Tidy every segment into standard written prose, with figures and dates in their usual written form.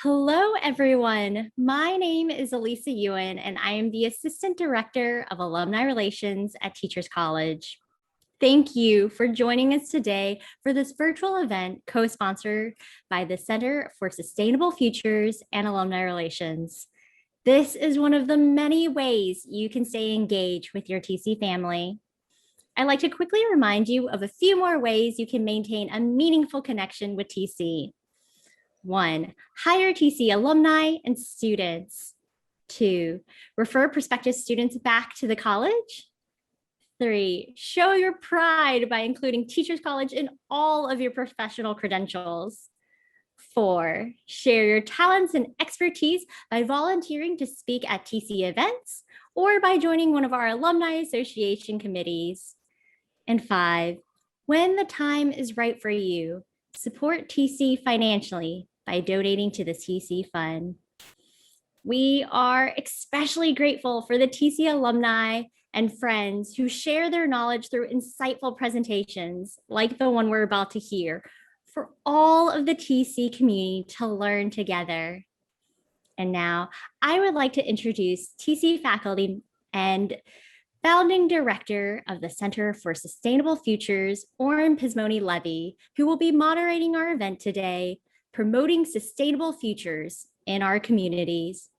Hello, everyone. My name is Elisa Ewan, and I am the Assistant Director of Alumni Relations at Teachers College. Thank you for joining us today for this virtual event co-sponsored by the Center for Sustainable Futures and Alumni Relations. This is one of the many ways you can stay engaged with your TC family. I'd like to quickly remind you of a few more ways you can maintain a meaningful connection with TC. 1, hire TC alumni and students. 2, refer prospective students back to the college. 3, show your pride by including Teachers College in all of your professional credentials. 4, share your talents and expertise by volunteering to speak at TC events or by joining one of our alumni association committees. And 5, when the time is right for you, support TC financially by donating to the TC Fund. We are especially grateful for the TC alumni and friends who share their knowledge through insightful presentations like the one we're about to hear for all of the TC community to learn together. And now I would like to introduce TC faculty and Founding Director of the Center for Sustainable Futures, Oren Pizmony-Levy, who will be moderating our event today, Promoting Sustainable Futures in Our Communities.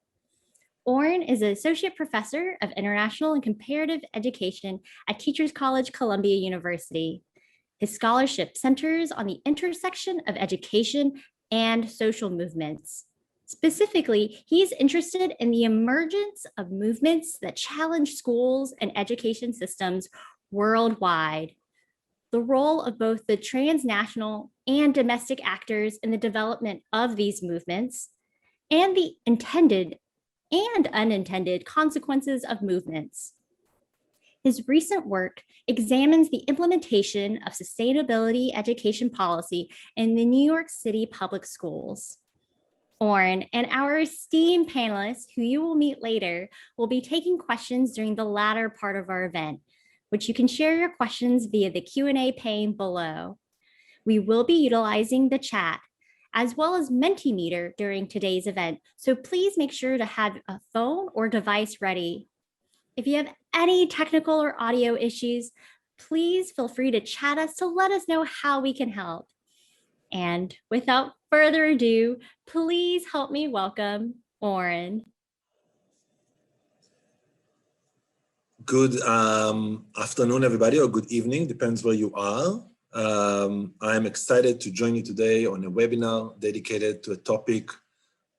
Oren is an Associate Professor of International and Comparative Education at Teachers College, Columbia University. His scholarship centers on the intersection of education and social movements. Specifically, he's interested in the emergence of movements that challenge schools and education systems worldwide, the role of both the transnational and domestic actors in the development of these movements, and the intended and unintended consequences of movements. His recent work examines the implementation of sustainability education policy in the New York City public schools. Oren and our esteemed panelists, who you will meet later, will be taking questions during the latter part of our event, which you can share your questions via the Q&A pane below. We will be utilizing the chat as well as Mentimeter during today's event, so please make sure to have a phone or device ready. If you have any technical or audio issues, please feel free to chat us to let us know how we can help. And without further ado, please help me welcome Oren. Good afternoon, everybody, or good evening, depends where you are. I'm excited to join you today on a webinar dedicated to a topic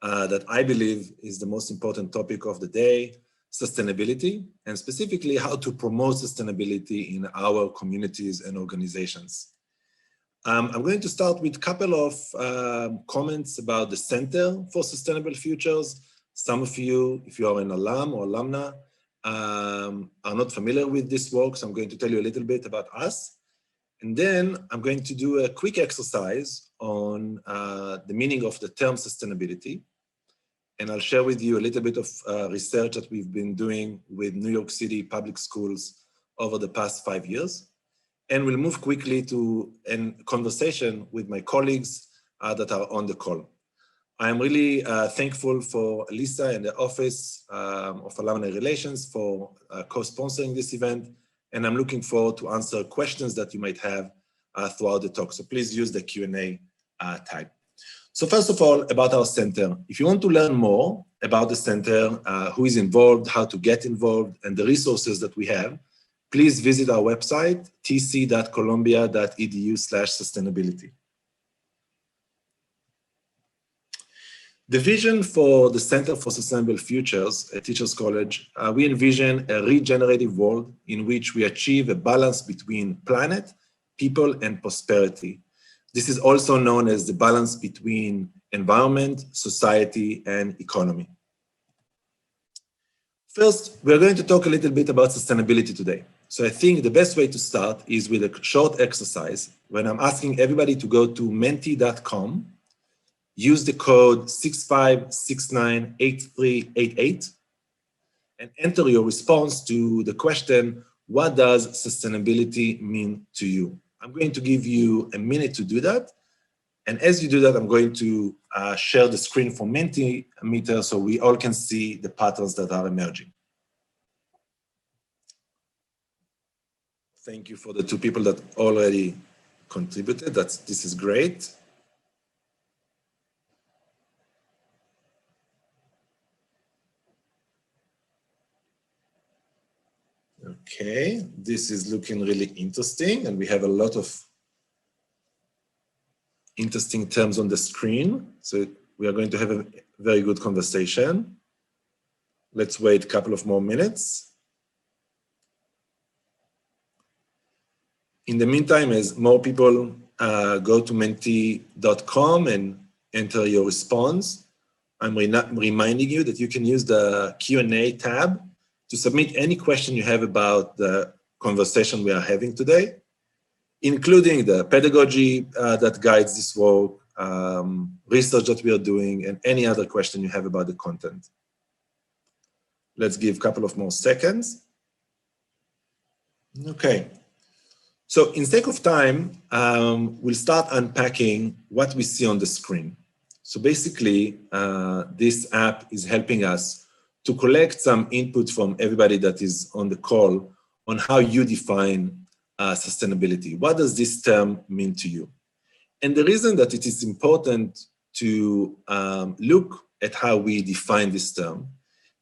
that I believe is the most important topic of the day, sustainability, and specifically how to promote sustainability in our communities and organizations. I'm going to start with a couple of comments about the Center for Sustainable Futures. Some of you, if you are an alum or alumna, are not familiar with this work, so I'm going to tell you a little bit about us. And then I'm going to do a quick exercise on the meaning of the term sustainability. And I'll share with you a little bit of research that we've been doing with New York City public schools over the past 5 years. And we'll move quickly to a conversation with my colleagues that are on the call. I'm really thankful for Lisa and the Office of Alumni Relations for co-sponsoring this event. And I'm looking forward to answer questions that you might have throughout the talk. So please use the Q&A tag. So first of all, about our center. If you want to learn more about the center, who is involved, how to get involved, and the resources that we have, please visit our website, tc.columbia.edu/sustainability. The vision for the Center for Sustainable Futures at Teachers College, we envision a regenerative world in which we achieve a balance between planet, people, and prosperity. This is also known as the balance between environment, society, and economy. First, we're going to talk a little bit about sustainability today. So I think the best way to start is with a short exercise when I'm asking everybody to go to menti.com, use the code 65698388, and enter your response to the question, what does sustainability mean to you? I'm going to give you a minute to do that. And as you do that, I'm going to share the screen for Mentimeter so we all can see the patterns that are emerging. Thank you for the 2 people that already contributed. This is great. Okay, this is looking really interesting, and we have a lot of interesting terms on the screen. So we are going to have a very good conversation. Let's wait a couple of more minutes. In the meantime, as more people go to menti.com and enter your response, I'm reminding you that you can use the Q&A tab to submit any question you have about the conversation we are having today, including the pedagogy that guides this work, research that we are doing, and any other question you have about the content. Let's give a couple of more seconds. Okay. So in sake of time, we'll start unpacking what we see on the screen. So basically, this app is helping us to collect some input from everybody that is on the call on how you define sustainability. What does this term mean to you? And the reason that it is important to look at how we define this term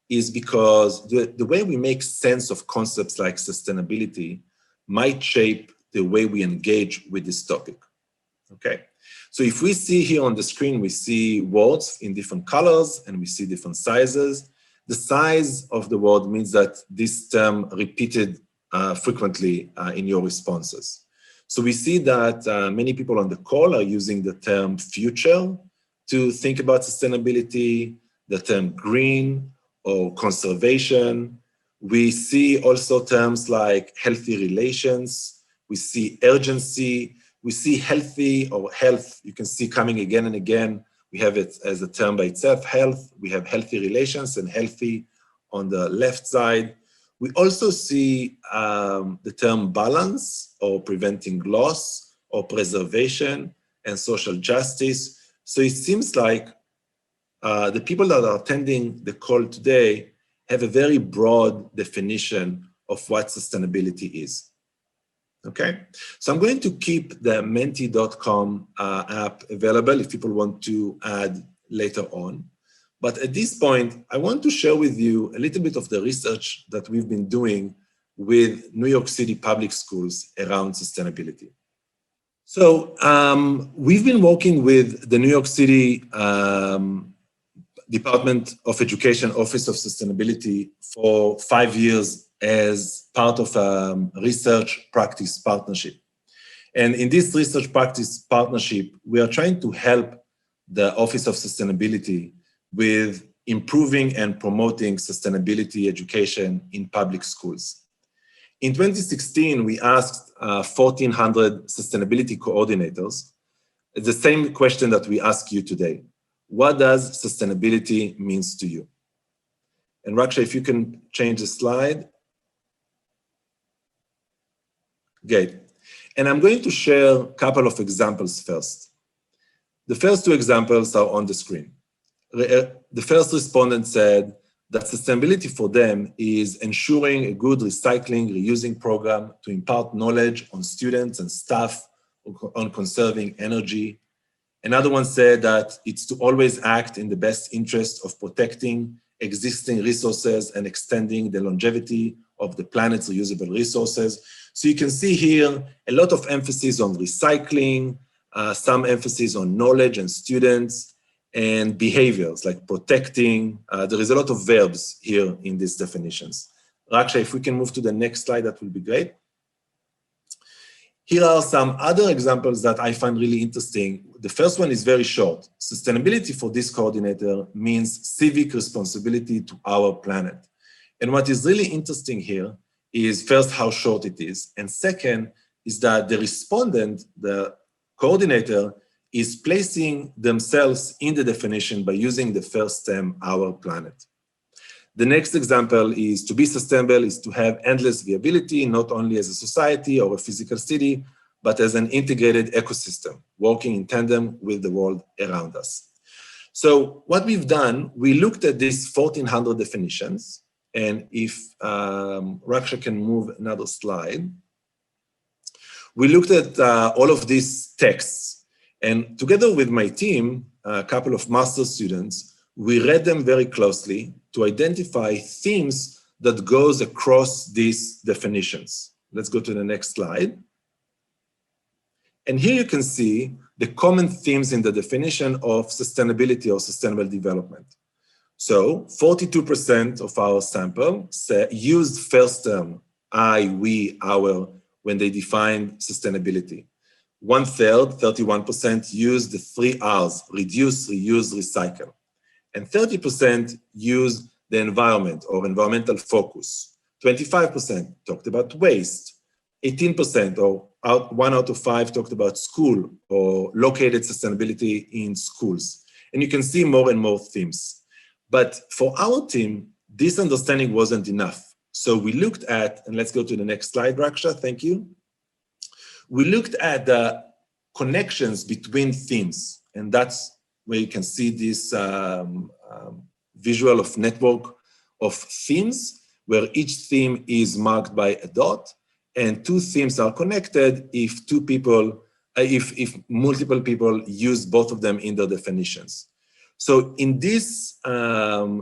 is because the way we make sense of concepts like sustainability might shape the way we engage with this topic, okay? So if we see here on the screen, we see words in different colors and we see different sizes. The size of the word means that this term repeated frequently in your responses. So we see that many people on the call are using the term future to think about sustainability, the term green or conservation. We see also terms like healthy relations. We see urgency. We see healthy or health. You can see coming again and again. We have it as a term by itself, health. We have healthy relations and healthy on the left side. We also see the term balance or preventing loss or preservation and social justice. So it seems like the people that are attending the call today have a very broad definition of what sustainability is. Okay, so I'm going to keep the menti.com app available if people want to add later on. But at this point, I want to share with you a little bit of the research that we've been doing with New York City public schools around sustainability. So we've been working with the New York City Department of Education Office of Sustainability for 5 years as part of a research practice partnership. And in this research practice partnership, we are trying to help the Office of Sustainability with improving and promoting sustainability education in public schools. In 2016, we asked 1,400 sustainability coordinators the same question that we ask you today. What does sustainability means to you? And Raksha, if you can change the slide. Great. And I'm going to share a couple of examples first. The first 2 examples are on the screen. The first respondent said that sustainability for them is ensuring a good recycling, reusing program to impart knowledge on students and staff on conserving energy. Another one said that it's to always act in the best interest of protecting existing resources and extending the longevity of the planet's reusable resources. So you can see here a lot of emphasis on recycling, some emphasis on knowledge and students, and behaviors like protecting. There is a lot of verbs here in these definitions. Raksha, if we can move to the next slide, that would be great. Here are some other examples that I find really interesting. The first one is very short. Sustainability for this coordinator means civic responsibility to our planet. And what is really interesting here is first how short it is. And second is that the respondent, the coordinator, is placing themselves in the definition by using the first term, our planet. The next example is to be sustainable is to have endless viability, not only as a society or a physical city, but as an integrated ecosystem, working in tandem with the world around us. So what we've done, we looked at these 1,400 definitions, and if Raksha can move another slide, we looked at all of these texts, and together with my team, a couple of master's students, we read them very closely to identify themes that goes across these definitions. Let's go to the next slide. And here you can see the common themes in the definition of sustainability or sustainable development. So 42% of our sample used first term, I, we, our, when they defined sustainability. 1/3, 31% used the 3 R's, reduce, reuse, recycle. And 30% used the environment or environmental focus. 25% talked about waste. 18% or 1 out of 5 talked about school or located sustainability in schools. And you can see more and more themes. But for our team, this understanding wasn't enough. So we looked at, and let's go to the next slide, Raksha, thank you. We looked at the connections between themes, and that's where you can see this visual of network of themes, where each theme is marked by a dot, and 2 themes are connected if if multiple people use both of them in their definitions. So in this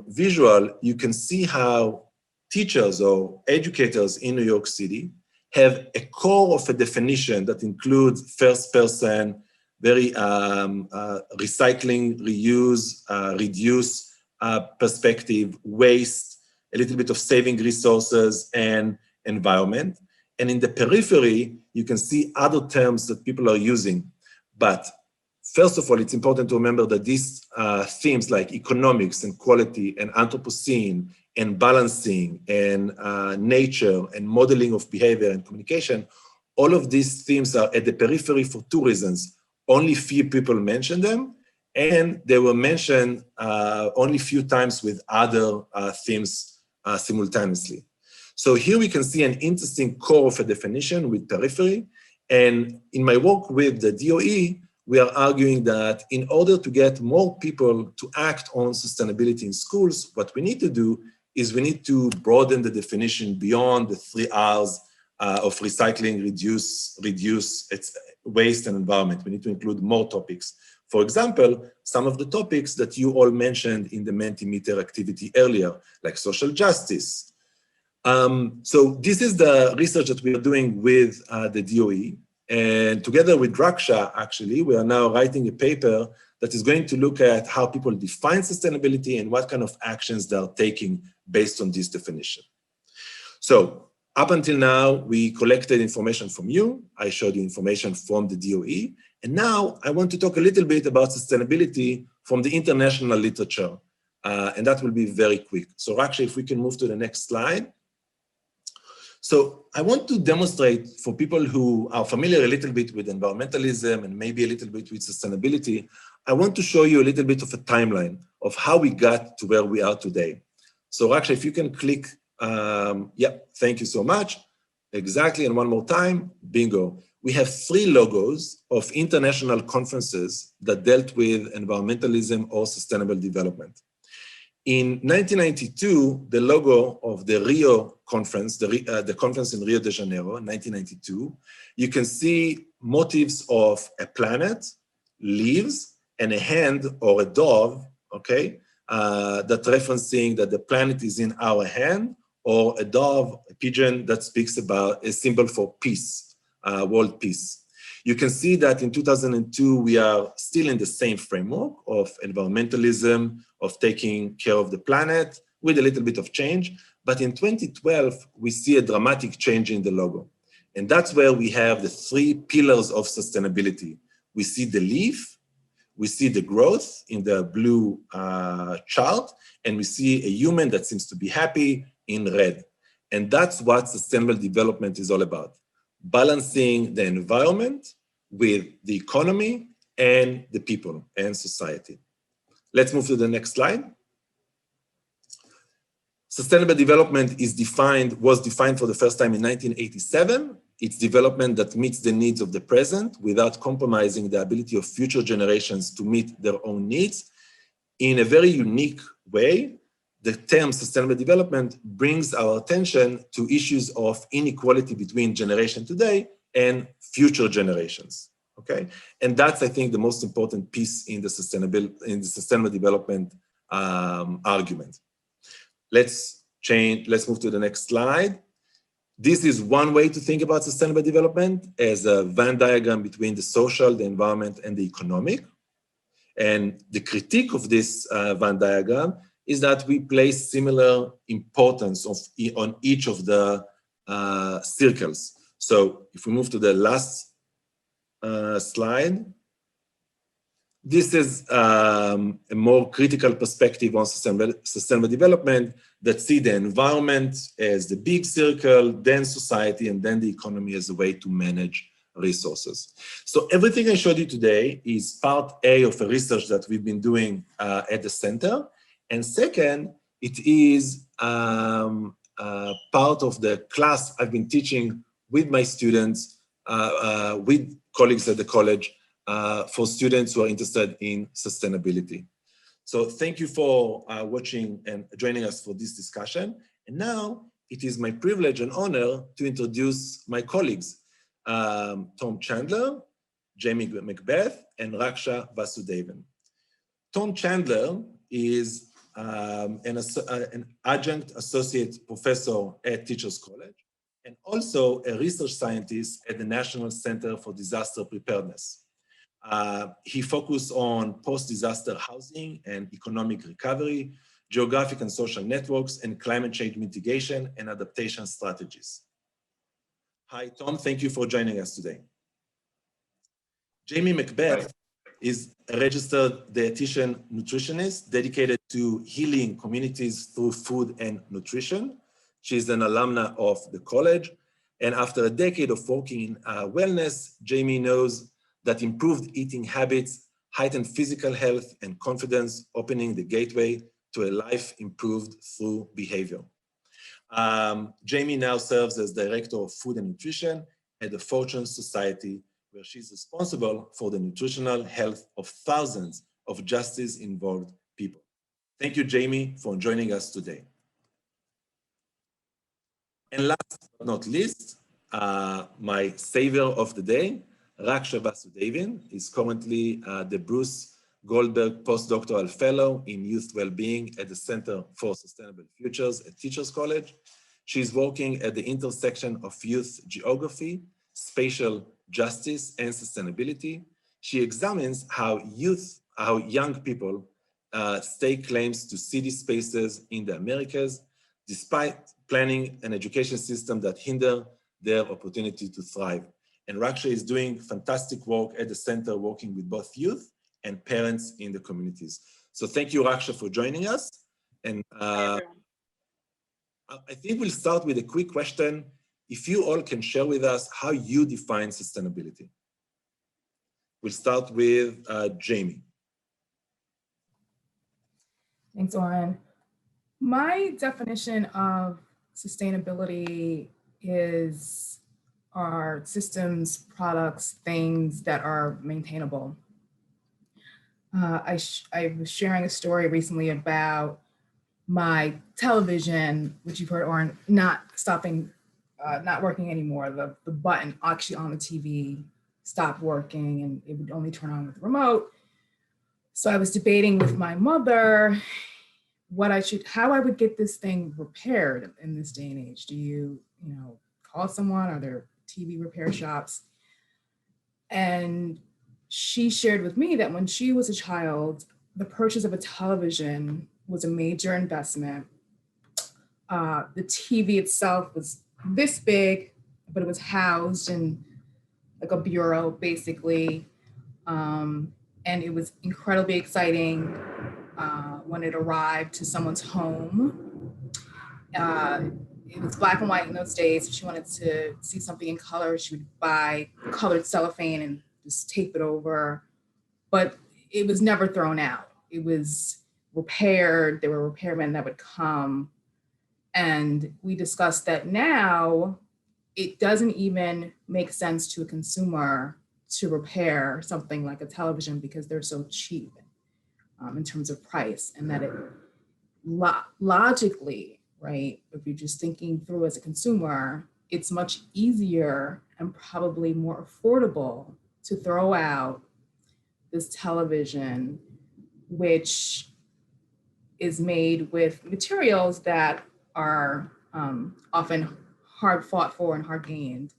visual, you can see how teachers or educators in New York City have a core of a definition that includes first person, very recycling, reuse, reduce perspective, waste, a little bit of saving resources and environment. And in the periphery, you can see other terms that people are using. But first of all, it's important to remember that these themes like economics and quality and Anthropocene and balancing and nature and modeling of behavior and communication, all of these themes are at the periphery for 2 reasons. Only few people mention them, and they were mentioned only few times with other themes simultaneously. So here we can see an interesting core of a definition with periphery. And in my work with the DOE, we are arguing that in order to get more people to act on sustainability in schools, what we need to do is we need to broaden the definition beyond the 3 R's of recycling, reduce, waste and environment. We need to include more topics. For example, some of the topics that you all mentioned in the Mentimeter activity earlier, like social justice. So this is the research that we are doing with the DOE. And together with Raksha, actually, we are now writing a paper that is going to look at how people define sustainability and what kind of actions they are taking based on this definition. So up until now, we collected information from you. I showed you information from the DOE. And now I want to talk a little bit about sustainability from the international literature. And that will be very quick. So Raksha, if we can move to the next slide. So I want to demonstrate for people who are familiar a little bit with environmentalism and maybe a little bit with sustainability, I want to show you a little bit of a timeline of how we got to where we are today. So Raksha, if you can click, yeah, thank you so much. Exactly, and one more time, bingo. We have 3 logos of international conferences that dealt with environmentalism or sustainable development. In 1992, the logo of the Rio conference, the conference in Rio de Janeiro, 1992, you can see motifs of a planet, leaves, and a hand or a dove, okay, that referencing that the planet is in our hand, or a dove, a pigeon that speaks about a symbol for peace, world peace. You can see that in 2002, we are still in the same framework of environmentalism, of taking care of the planet with a little bit of change. But in 2012, we see a dramatic change in the logo. And that's where we have the 3 pillars of sustainability. We see the leaf, we see the growth in the blue chart, and we see a human that seems to be happy in red. And that's what sustainable development is all about. Balancing the environment with the economy and the people and society. Let's move to the next slide. Sustainable development was defined for the first time in 1987 It's development that meets the needs of the present without compromising the ability of future generations to meet their own needs. In a very unique way, the term sustainable development brings our attention to issues of inequality between generation today and future generations, okay? And that's, I think, the most important piece in the sustainable development argument. Let's move to the next slide. This is one way to think about sustainable development as a Venn diagram between the social, the environment, and the economic. And the critique of this Venn diagram is that we place similar importance on each of the circles. So if we move to the last slide, this is a more critical perspective on sustainable development that see the environment as the big circle, then society, and then the economy as a way to manage resources. So everything I showed you today is part A of a research that we've been doing at the center. And second, it is part of the class I've been teaching with my students, with colleagues at the college, for students who are interested in sustainability. So thank you for watching and joining us for this discussion. And now it is my privilege and honor to introduce my colleagues, Tom Chandler, Jaime McBeth, and Raksha Vasudevan. Tom Chandler is an adjunct associate professor at Teachers College and also a research scientist at the National Center for Disaster Preparedness. He focused on post-disaster housing and economic recovery, geographic and social networks, and climate change mitigation and adaptation strategies. Hi, Tom, thank you for joining us today. Jaime McBeth is a registered dietitian nutritionist dedicated to healing communities through food and nutrition. She's an alumna of the college. And after a decade of working in wellness, Jaime knows that improved eating habits heighten physical health and confidence, opening the gateway to a life improved through behavior. Jaime now serves as Director of Food and Nutrition at the Fortune Society, where she's responsible for the nutritional health of thousands of justice-involved people. Thank you, Jaime, for joining us today. And last but not least, my savior of the day, Raksha Vasudevan is currently the Bruce Goldberg Postdoctoral Fellow in Youth Wellbeing at the Center for Sustainable Futures at Teachers College. She's working at the intersection of youth geography, spatial justice, and sustainability. She examines how young people stake claims to city spaces in the Americas, despite planning an education system that hinder their opportunity to thrive. And Raksha is doing fantastic work at the center, working with both youth and parents in the communities. So thank you, Raksha, for joining us. And I think we'll start with a quick question. If you all can share with us how you define sustainability. We'll start with Jaime. Thanks, Oren. My definition of sustainability is our systems, products, things that are maintainable. I was sharing a story recently about my television, which you've heard, Oren, not working anymore. The button actually on the TV stopped working and it would only turn on with the remote. So I was debating with my mother how I would get this thing repaired in this day and age. Do you call someone? Are there TV repair shops? And she shared with me that when she was a child, the purchase of a television was a major investment. The TV itself was this big, but it was housed in like a bureau, basically. And it was incredibly exciting when it arrived to someone's home. It was black and white in those days. If she wanted to see something in color, she would buy colored cellophane and just tape it over. But it was never thrown out. It was repaired. There were repairmen that would come. And we discussed that now it doesn't even make sense to a consumer to repair something like a television because they're so cheap in terms of price, and that it logically, right, if you're just thinking through as a consumer, it's much easier and probably more affordable to throw out this television, which is made with materials that are often hard fought for and hard gained.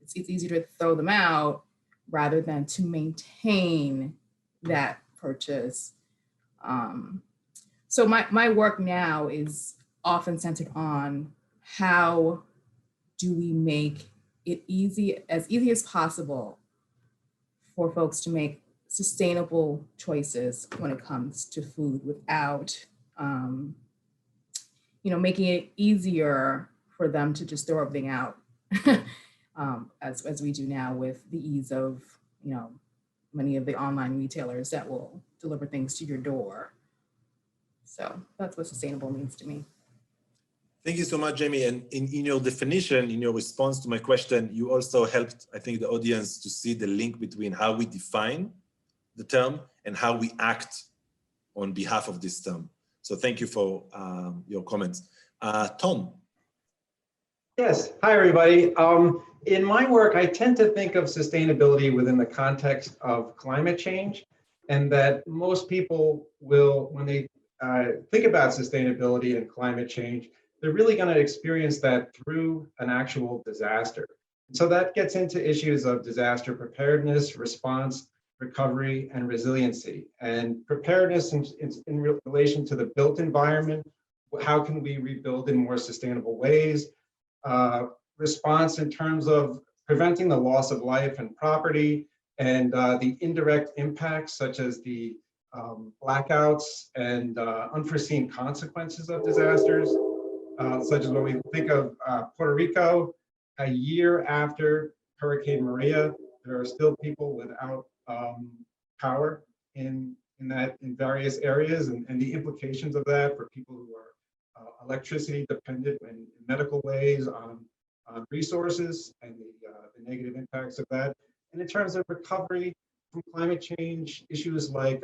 It's easier to throw them out rather than to maintain that purchase. So my work now is often centered on how do we make it easy as possible for folks to make sustainable choices when it comes to food without, making it easier for them to just throw everything out, as we do now with the ease of, many of the online retailers that will deliver things to your door. So that's what sustainable means to me. Thank you so much, Jamie. And in your definition, in your response to my question, you also helped, I think, the audience to see the link between how we define the term and how we act on behalf of this term. So thank you for your comments. Tom. Yes, hi everybody. In my work, I tend to think of sustainability within the context of climate change, and that most people will, when they think about sustainability and climate change, they're really going to experience that through an actual disaster. So that gets into issues of disaster preparedness, response, recovery, and resiliency. And preparedness in relation to the built environment, how can we rebuild in more sustainable ways? Response in terms of preventing the loss of life and property, and the indirect impacts such as the blackouts and unforeseen consequences of disasters, such as when we think of Puerto Rico, a year after Hurricane Maria, there are still people without power in various areas, and the implications of that for people who are electricity dependent in medical ways on resources, and the negative impacts of that. And in terms of recovery from climate change, issues like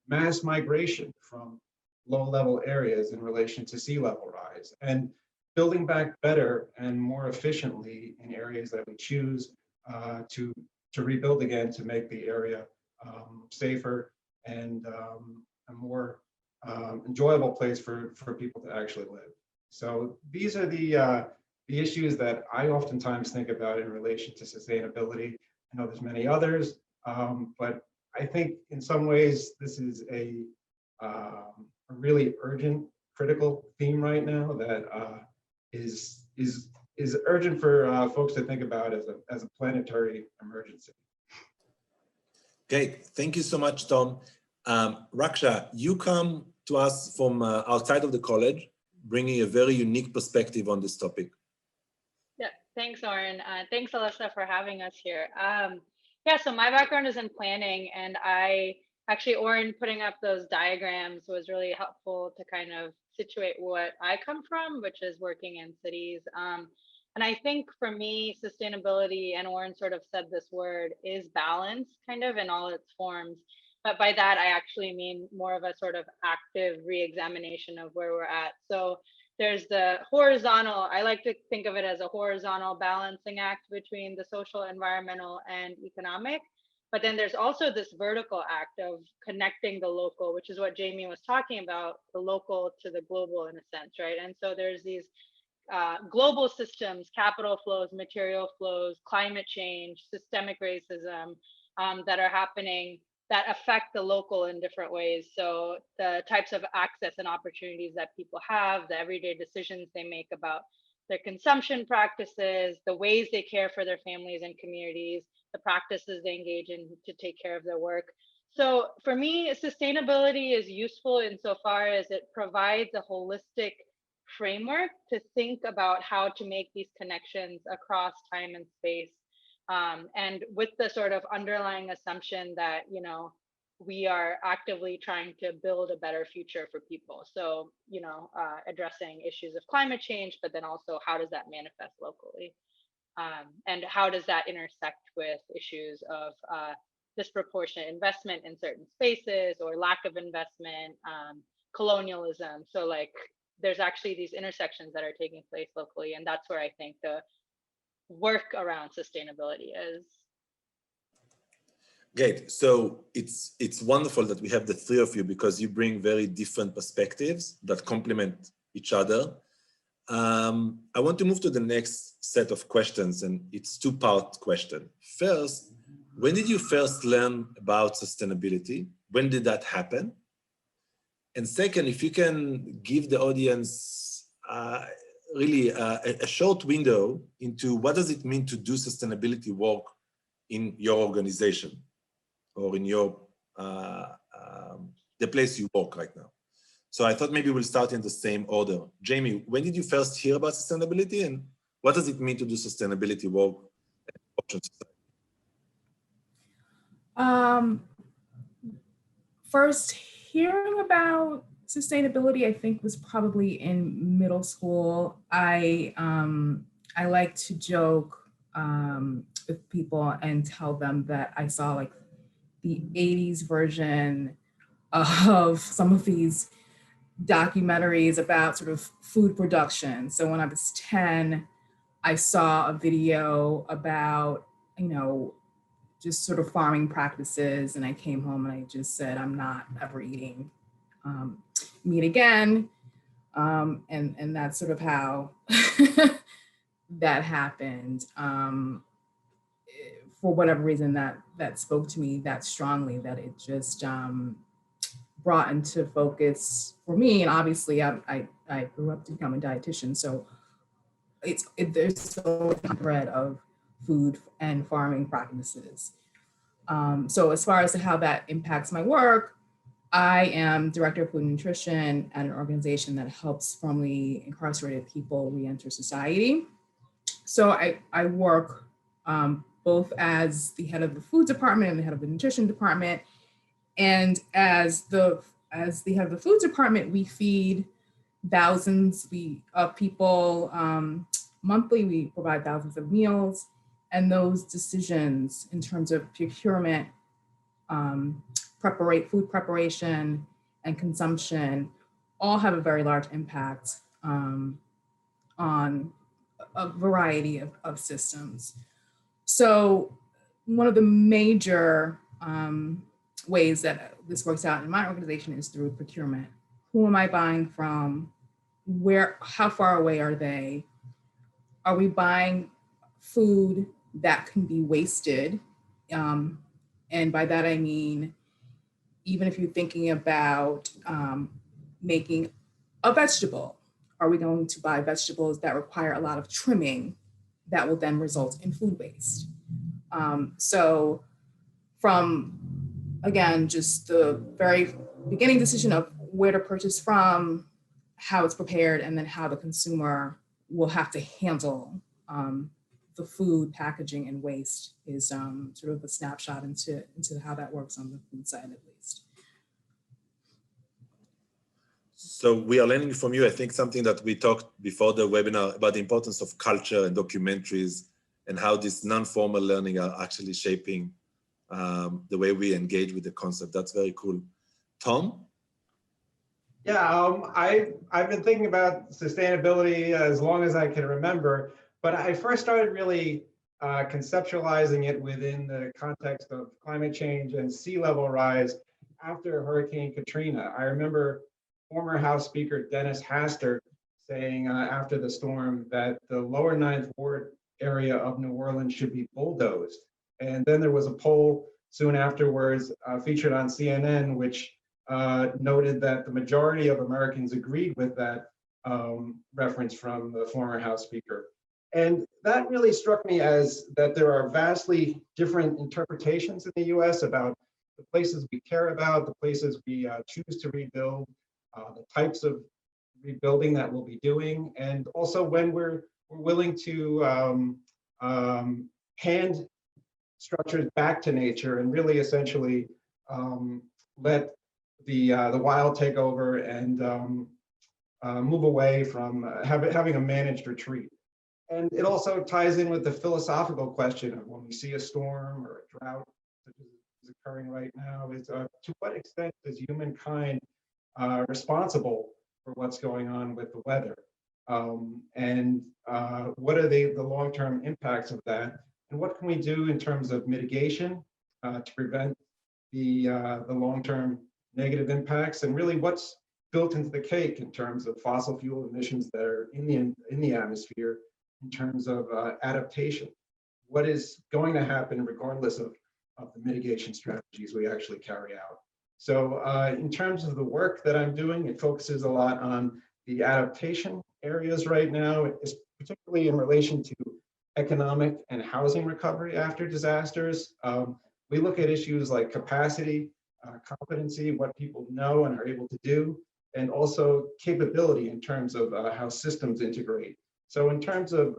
mass migration from low-level areas in relation to sea level rise, and building back better and more efficiently in areas that we choose to rebuild again, to make the area safer and a more enjoyable place for people to actually live. So these are the issues that I oftentimes think about in relation to sustainability. I know there's many others, but I think in some ways this is a really urgent, critical theme right now that is urgent for folks to think about as a planetary emergency. Okay, thank you so much, Tom. Raksha, you come to us from outside of the college, bringing a very unique perspective on this topic. Yeah, thanks, Oren. Thanks, Alyssa, for having us here. Yeah, so my background is in planning, and Oren putting up those diagrams was really helpful to kind of situate what I come from, which is working in cities. And I think for me, sustainability, and Oren sort of said this word, is balance kind of in all its forms. But by that, I actually mean more of a sort of active re-examination of where we're at. So there's the horizontal, I like to think of it as a horizontal balancing act between the social, environmental, and economic. But then there's also this vertical act of connecting the local, which is what Jamie was talking about, the local to the global in a sense, right? And so there's these global systems, capital flows, material flows, climate change, systemic racism that are happening that affect the local in different ways. So the types of access and opportunities that people have, the everyday decisions they make about their consumption practices, the ways they care for their families and communities, the practices they engage in to take care of their work. So for me, sustainability is useful insofar as it provides a holistic framework to think about how to make these connections across time and space. And with the sort of underlying assumption that, we are actively trying to build a better future for people. So, addressing issues of climate change, but then also how does that manifest locally? And how does that intersect with issues of disproportionate investment in certain spaces or lack of investment, colonialism? So like there's actually these intersections that are taking place locally, and that's where I think the work around sustainability is. Great. So it's wonderful that we have the three of you because you bring very different perspectives that complement each other. I want to move to the next set of questions, and it's two-part question. First, when did you first learn about sustainability? When did that happen? And second, if you can give the audience really a short window into what does it mean to do sustainability work in your organization or in your the place you work right now. So I thought maybe we'll start in the same order. Jaime, when did you first hear about sustainability, and what does it mean to do sustainability work in Ocean Society? First, hearing about sustainability, I think, was probably in middle school. I like to joke with people and tell them that I saw like the 80s version of some of these documentaries about sort of food production. So when I was 10, I saw a video about, just sort of farming practices. And I came home and I just said, I'm not ever eating meat again. And that's sort of how that happened. For whatever reason that spoke to me that strongly, that it just brought into focus for me. And obviously I grew up to become a dietitian. So there's so much thread of food and farming practices. So as far as how that impacts my work, I am director of food and nutrition at an organization that helps formerly incarcerated people re-enter society. So I work both as the head of the food department and the head of the nutrition department. And as the head of the food department, we feed thousands of people monthly. We provide thousands of meals, and those decisions in terms of procurement, food preparation, and consumption all have a very large impact on a variety of systems. So one of the major ways that this works out in my organization is through procurement. Who am I buying from? How far away are they? Are we buying food that can be wasted? And by that, I mean, even if you're thinking about making a vegetable, are we going to buy vegetables that require a lot of trimming that will then result in food waste? So from, again, just the very beginning decision of where to purchase from, how it's prepared, and then how the consumer will have to handle the food, packaging, and waste is sort of a snapshot into how that works on the food side, at least. So we are learning from you, I think, something that we talked before the webinar about the importance of culture and documentaries and how this non-formal learning are actually shaping the way we engage with the concept. That's very cool. Tom? Yeah, I've been thinking about sustainability as long as I can remember, but I first started really conceptualizing it within the context of climate change and sea level rise after Hurricane Katrina. I remember former House Speaker Dennis Hastert saying after the storm that the lower Ninth Ward area of New Orleans should be bulldozed. And then there was a poll soon afterwards featured on CNN, which noted that the majority of Americans agreed with that reference from the former House Speaker. And that really struck me as that there are vastly different interpretations in the US about the places we care about, the places we choose to rebuild, the types of rebuilding that we'll be doing, and also when we're willing to hand structures back to nature and really essentially let the wild take over and move away from having a managed retreat. And it also ties in with the philosophical question of when we see a storm or a drought, such as is occurring right now, is to what extent is humankind responsible for what's going on with the weather? And what are the long-term impacts of that? And what can we do in terms of mitigation to prevent the long-term negative impacts? And really what's built into the cake in terms of fossil fuel emissions that are in the atmosphere, in terms of adaptation? What is going to happen regardless of the mitigation strategies we actually carry out? So in terms of the work that I'm doing, it focuses a lot on the adaptation areas right now, particularly in relation to economic and housing recovery after disasters. We look at issues like capacity, competency, what people know and are able to do, and also capability in terms of how systems integrate. So in terms of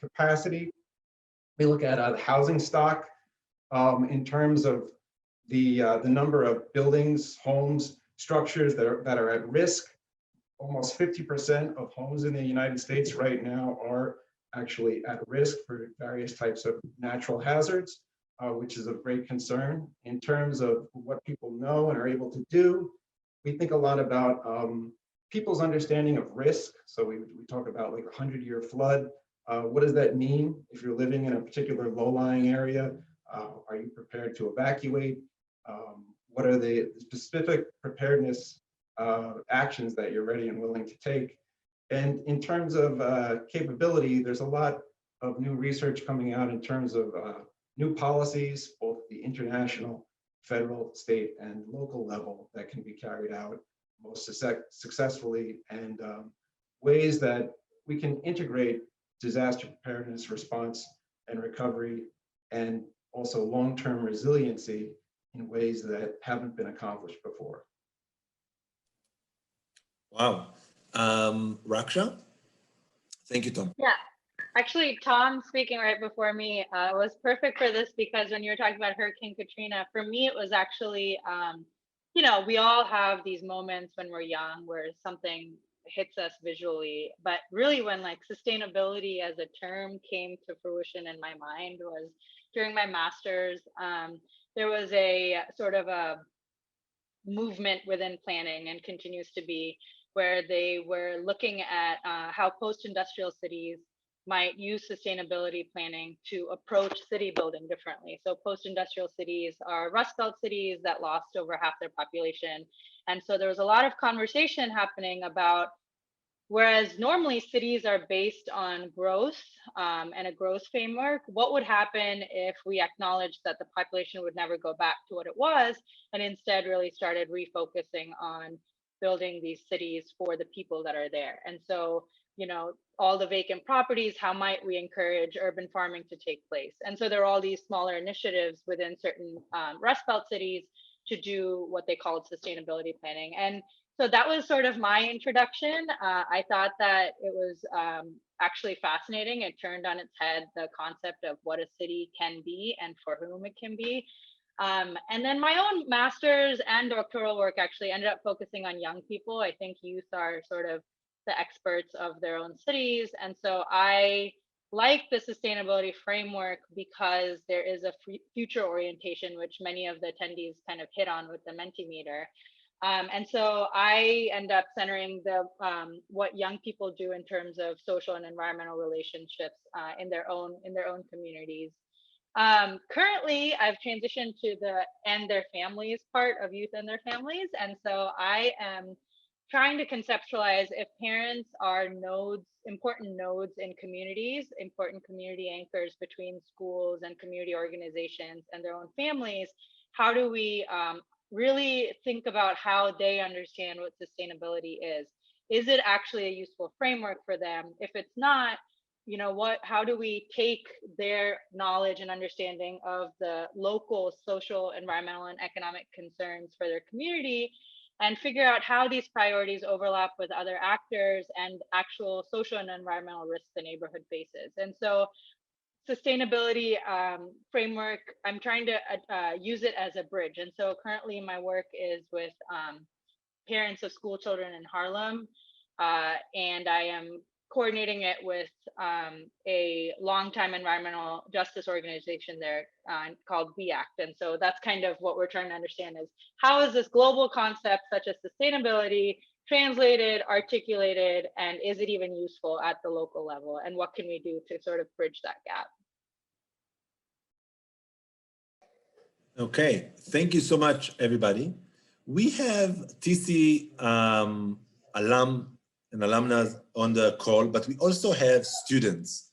capacity, we look at the housing stock in terms of the number of buildings, homes, structures that are at risk. Almost 50% of homes in the United States right now are actually at risk for various types of natural hazards, which is of great concern. In terms of what people know and are able to do, we think a lot about people's understanding of risk. So we talk about like a 100-year flood. What does that mean if you're living in a particular low-lying area? Are you prepared to evacuate? What are the specific preparedness actions that you're ready and willing to take? And in terms of capability, there's a lot of new research coming out in terms of new policies, both the international, federal, state, and local level that can be carried out most successfully, and ways that we can integrate disaster preparedness, response, and recovery, and also long-term resiliency in ways that haven't been accomplished before. Wow. Raksha? Thank you, Tom. Yeah, actually, Tom speaking right before me was perfect for this, because when you were talking about Hurricane Katrina, for me, it was actually, you know, we all have these moments when we're young where something hits us visually, but really when like sustainability as a term came to fruition in my mind was during my master's. There was a sort of a movement within planning, and continues to be, where they were looking at how post-industrial cities might use sustainability planning to approach city building differently. So post-industrial cities are Rust Belt cities that lost over half their population. And so there was a lot of conversation happening about, whereas normally cities are based on growth and a growth framework, what would happen if we acknowledged that the population would never go back to what it was, and instead really started refocusing on building these cities for the people that are there? And so, you know, all the vacant properties, how might we encourage urban farming to take place? And so there are all these smaller initiatives within certain Rust Belt cities to do what they called sustainability planning. And so that was sort of my introduction. I thought that it was actually fascinating. It turned on its head the concept of what a city can be and for whom it can be. And then my own master's and doctoral work actually ended up focusing on young people. I think youth are sort of the experts of their own cities. And so I like the sustainability framework because there is a future orientation, which many of the attendees kind of hit on with the Mentimeter. And so I end up centering the what young people do in terms of social and environmental relationships in their own communities. Currently, I've transitioned to the and their families part of youth and their families, and so I am trying to conceptualize if parents are nodes, important nodes in communities, important community anchors between schools and community organizations and their own families. How do we really think about how they understand what sustainability is? Is it actually a useful framework for them? If it's not, you know, how do we take their knowledge and understanding of the local social, environmental, and economic concerns for their community and figure out how these priorities overlap with other actors and actual social and environmental risks the neighborhood faces? And so sustainability framework, I'm trying to use it as a bridge. And so currently my work is with parents of school children in Harlem. And I am coordinating it with a longtime environmental justice organization there called WeAct. And so that's kind of what we're trying to understand is how is this global concept such as sustainability translated, articulated, and is it even useful at the local level? And what can we do to sort of bridge that gap? Okay, thank you so much, everybody. We have TC alum and alumnas on the call, but we also have students.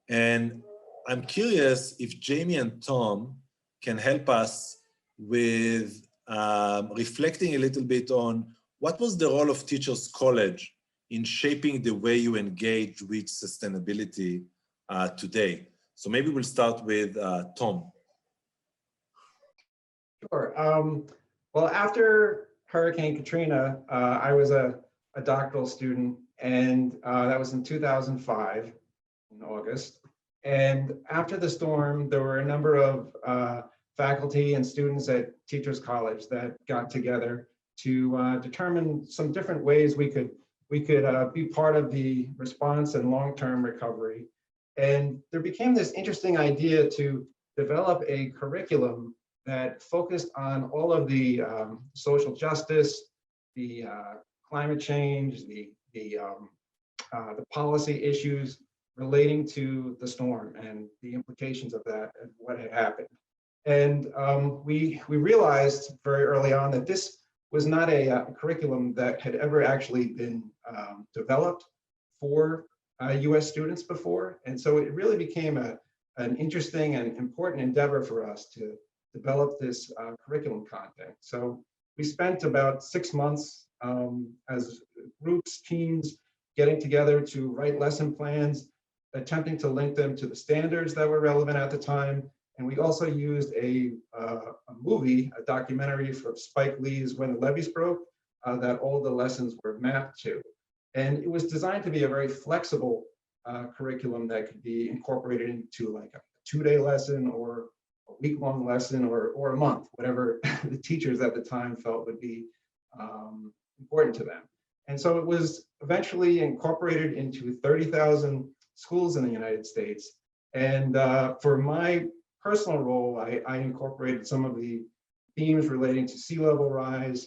And I'm curious if Jaime and Tom can help us with reflecting a little bit on what was the role of Teachers College in shaping the way you engage with sustainability today. So maybe we'll start with Tom. Sure. Well, after Hurricane Katrina, I was a doctoral student, and that was in 2005 in August. And after the storm, there were a number of faculty and students at Teachers College that got together to determine some different ways we could be part of the response and long-term recovery. And there became this interesting idea to develop a curriculum that focused on all of the social justice, the climate change, the policy issues relating to the storm and the implications of that and what had happened. And we realized very early on that this was not a curriculum that had ever actually been developed for US students before. And so it really became an interesting and important endeavor for us to develop this curriculum content. So we spent about 6 months as groups, teams, getting together to write lesson plans, attempting to link them to the standards that were relevant at the time. And we also used a movie, a documentary from Spike Lee's When the Levees Broke, that all the lessons were mapped to. And it was designed to be a very flexible curriculum that could be incorporated into like a 2-day lesson or a week-long lesson or a month, whatever the teachers at the time felt would be important to them. And so it was eventually incorporated into 30,000 schools in the United States. And for my personal role, I incorporated some of the themes relating to sea level rise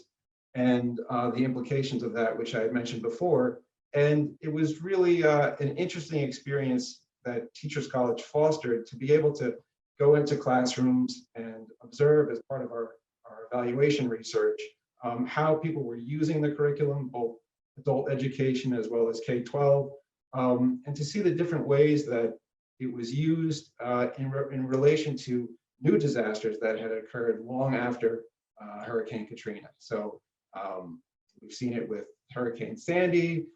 and the implications of that, which I had mentioned before. And it was really an interesting experience that Teachers College fostered to be able to go into classrooms and observe as part of our evaluation research how people were using the curriculum, both adult education as well as K-12, and to see the different ways that it was used in relation to new disasters that had occurred long after Hurricane Katrina. So we've seen it with Hurricane Sandy,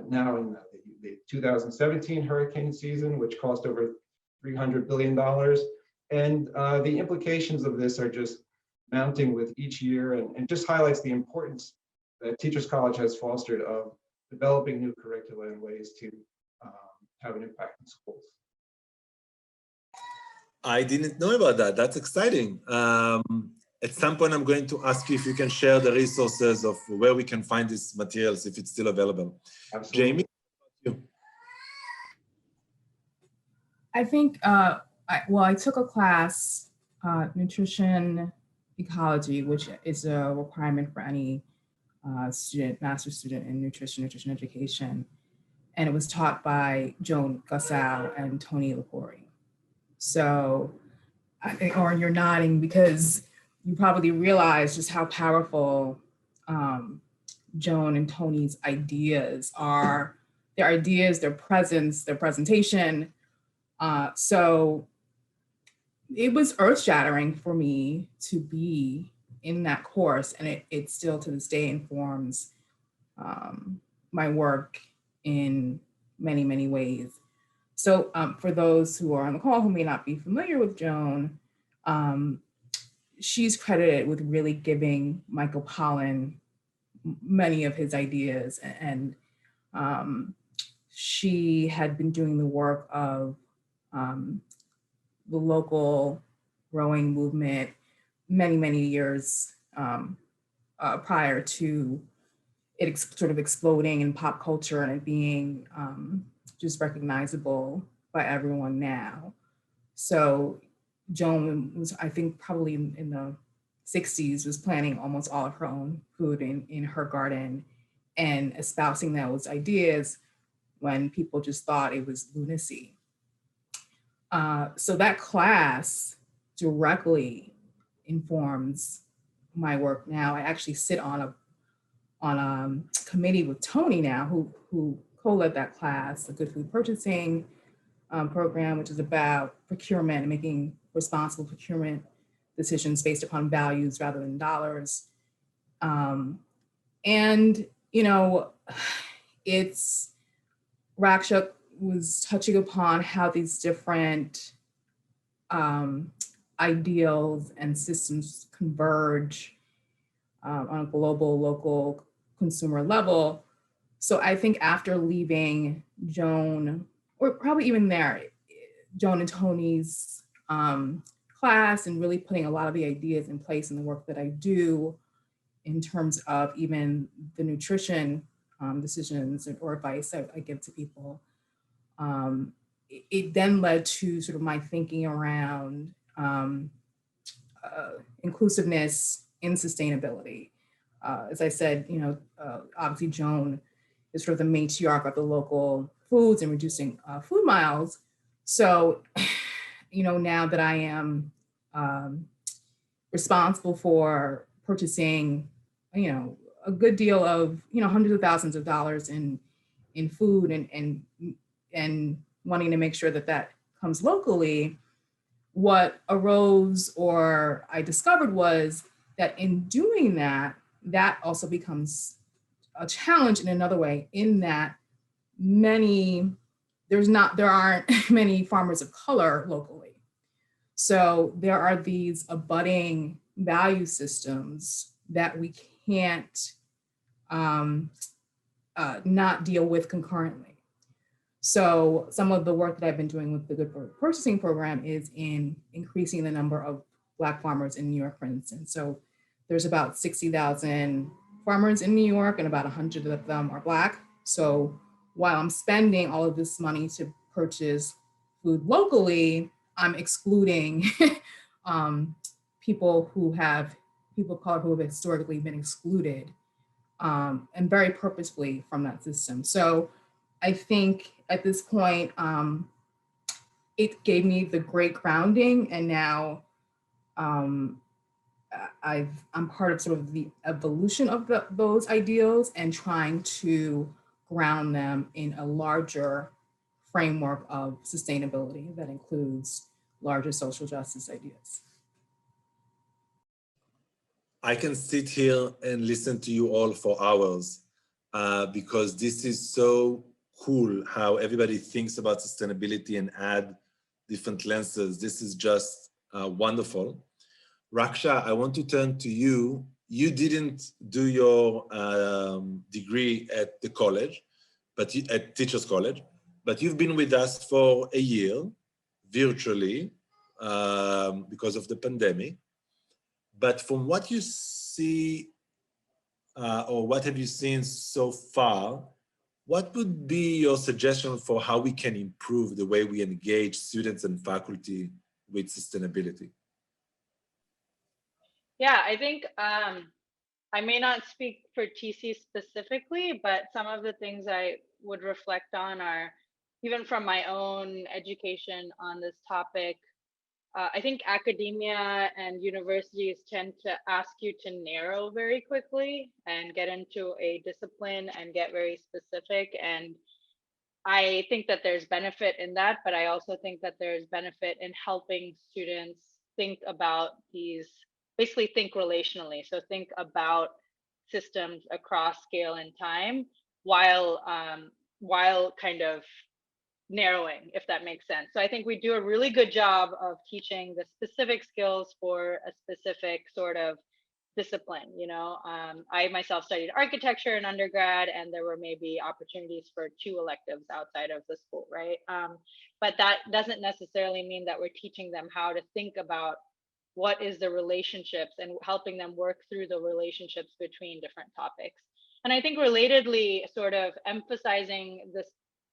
now in the 2017 hurricane season, which cost over $300 billion. And the implications of this are just mounting with each year and just highlights the importance that Teachers College has fostered of developing new curricula and ways to have an impact in schools. I didn't know about that. That's exciting. At some point, I'm going to ask you if you can share the resources of where we can find these materials, if it's still available. Absolutely. Jaime? I think, I took a class, nutrition ecology, which is a requirement for any master's student in nutrition education. And it was taught by Joan Gussow and Tony Lapori. So, Oren, you're nodding because you probably realize just how powerful Joan and Tony's ideas are, their ideas, their presence, their presentation. So it was earth-shattering for me to be in that course, and it still to this day informs my work in many, many ways. So for those who are on the call who may not be familiar with Joan, she's credited with really giving Michael Pollan many of his ideas, and she had been doing the work of the local growing movement many, many years prior to sort of exploding in pop culture and it being just recognizable by everyone now. So Joan was, I think, probably in the 60s, was planting almost all of her own food in her garden and espousing those ideas when people just thought it was lunacy. So that class directly informs my work now. I actually sit on a committee with Tony now, who co-led that class, the Good Food Purchasing program, which is about procurement and making responsible procurement decisions based upon values rather than dollars. And, you know, it's, Raksha was touching upon how these different ideals and systems converge on a global, local, consumer level. So I think after leaving Joan, or probably even there, Joan and Tony's class, and really putting a lot of the ideas in place in the work that I do in terms of even the nutrition decisions or advice I give to people, it then led to sort of my thinking around inclusiveness in sustainability. As I said, you know, obviously Joan is sort of the matriarch of the local foods and reducing food miles. So, you know, now that I am responsible for purchasing, you know, a good deal of, you know, hundreds of thousands of dollars in food and wanting to make sure that that comes locally, what arose or I discovered was that in doing that, that also becomes a challenge in another way, in that there aren't many farmers of color locally. So there are these abutting value systems that we can't not deal with concurrently. So some of the work that I've been doing with the Good Food Purchasing program is in increasing the number of Black farmers in New York, for instance. So there's about 60,000 farmers in New York and about 100 of them are Black. So while I'm spending all of this money to purchase food locally, I'm excluding people of color who have historically been excluded, and very purposefully from that system. So I think at this point, it gave me the great grounding, and now I'm part of sort of the evolution of those ideals and trying to ground them in a larger framework of sustainability that includes larger social justice ideas. I can sit here and listen to you all for hours because this is so cool how everybody thinks about sustainability and add different lenses. This is just wonderful. Raksha, I want to turn to you. You didn't do your degree at the college, but at Teachers College, but you've been with us for a year, virtually, because of the pandemic. But from what you see, or what have you seen so far, what would be your suggestion for how we can improve the way we engage students and faculty with sustainability? Yeah, I think I may not speak for TC specifically, but some of the things I would reflect on are, even from my own education on this topic, I think academia and universities tend to ask you to narrow very quickly and get into a discipline and get very specific. And I think that there's benefit in that, but I also think that there's benefit in helping students think about these, basically think relationally. So think about systems across scale and time while kind of narrowing, if that makes sense. So I think we do a really good job of teaching the specific skills for a specific sort of discipline. You know, I myself studied architecture in undergrad, and there were maybe opportunities for 2 electives outside of the school, right? But that doesn't necessarily mean that we're teaching them how to think about what is the relationships and helping them work through the relationships between different topics. And I think relatedly, sort of emphasizing this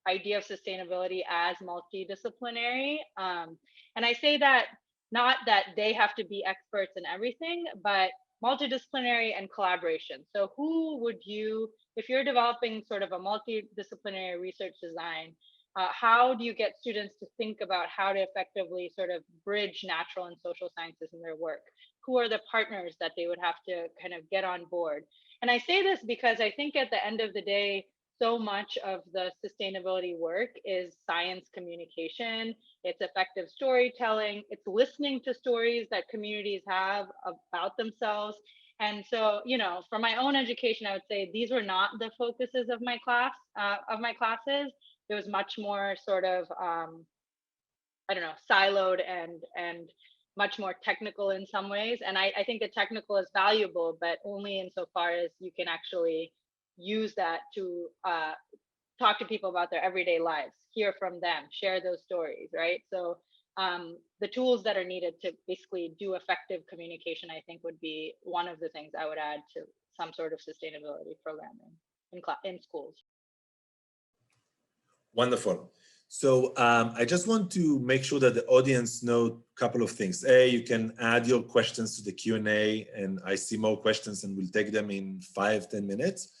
idea of sustainability as multidisciplinary. And I say that not that they have to be experts in everything, but multidisciplinary and collaboration. So who would you, if you're developing sort of a multidisciplinary research design, how do you get students to think about how to effectively sort of bridge natural and social sciences in their work? Who are the partners that they would have to kind of get on board? And I say this because I think at the end of the day, so much of the sustainability work is science communication, it's effective storytelling, it's listening to stories that communities have about themselves. And so, you know, for my own education, I would say these were not the focuses of my classes. It was much more sort of, I don't know, siloed and much more technical in some ways. And I think the technical is valuable, but only insofar as you can actually use that to talk to people about their everyday lives, hear from them, share those stories, right? So the tools that are needed to basically do effective communication, I think would be one of the things I would add to some sort of sustainability programming in schools. Wonderful. So I just want to make sure that the audience know a couple of things. A, you can add your questions to the Q&A, and I see more questions and we'll take them in 5-10 minutes.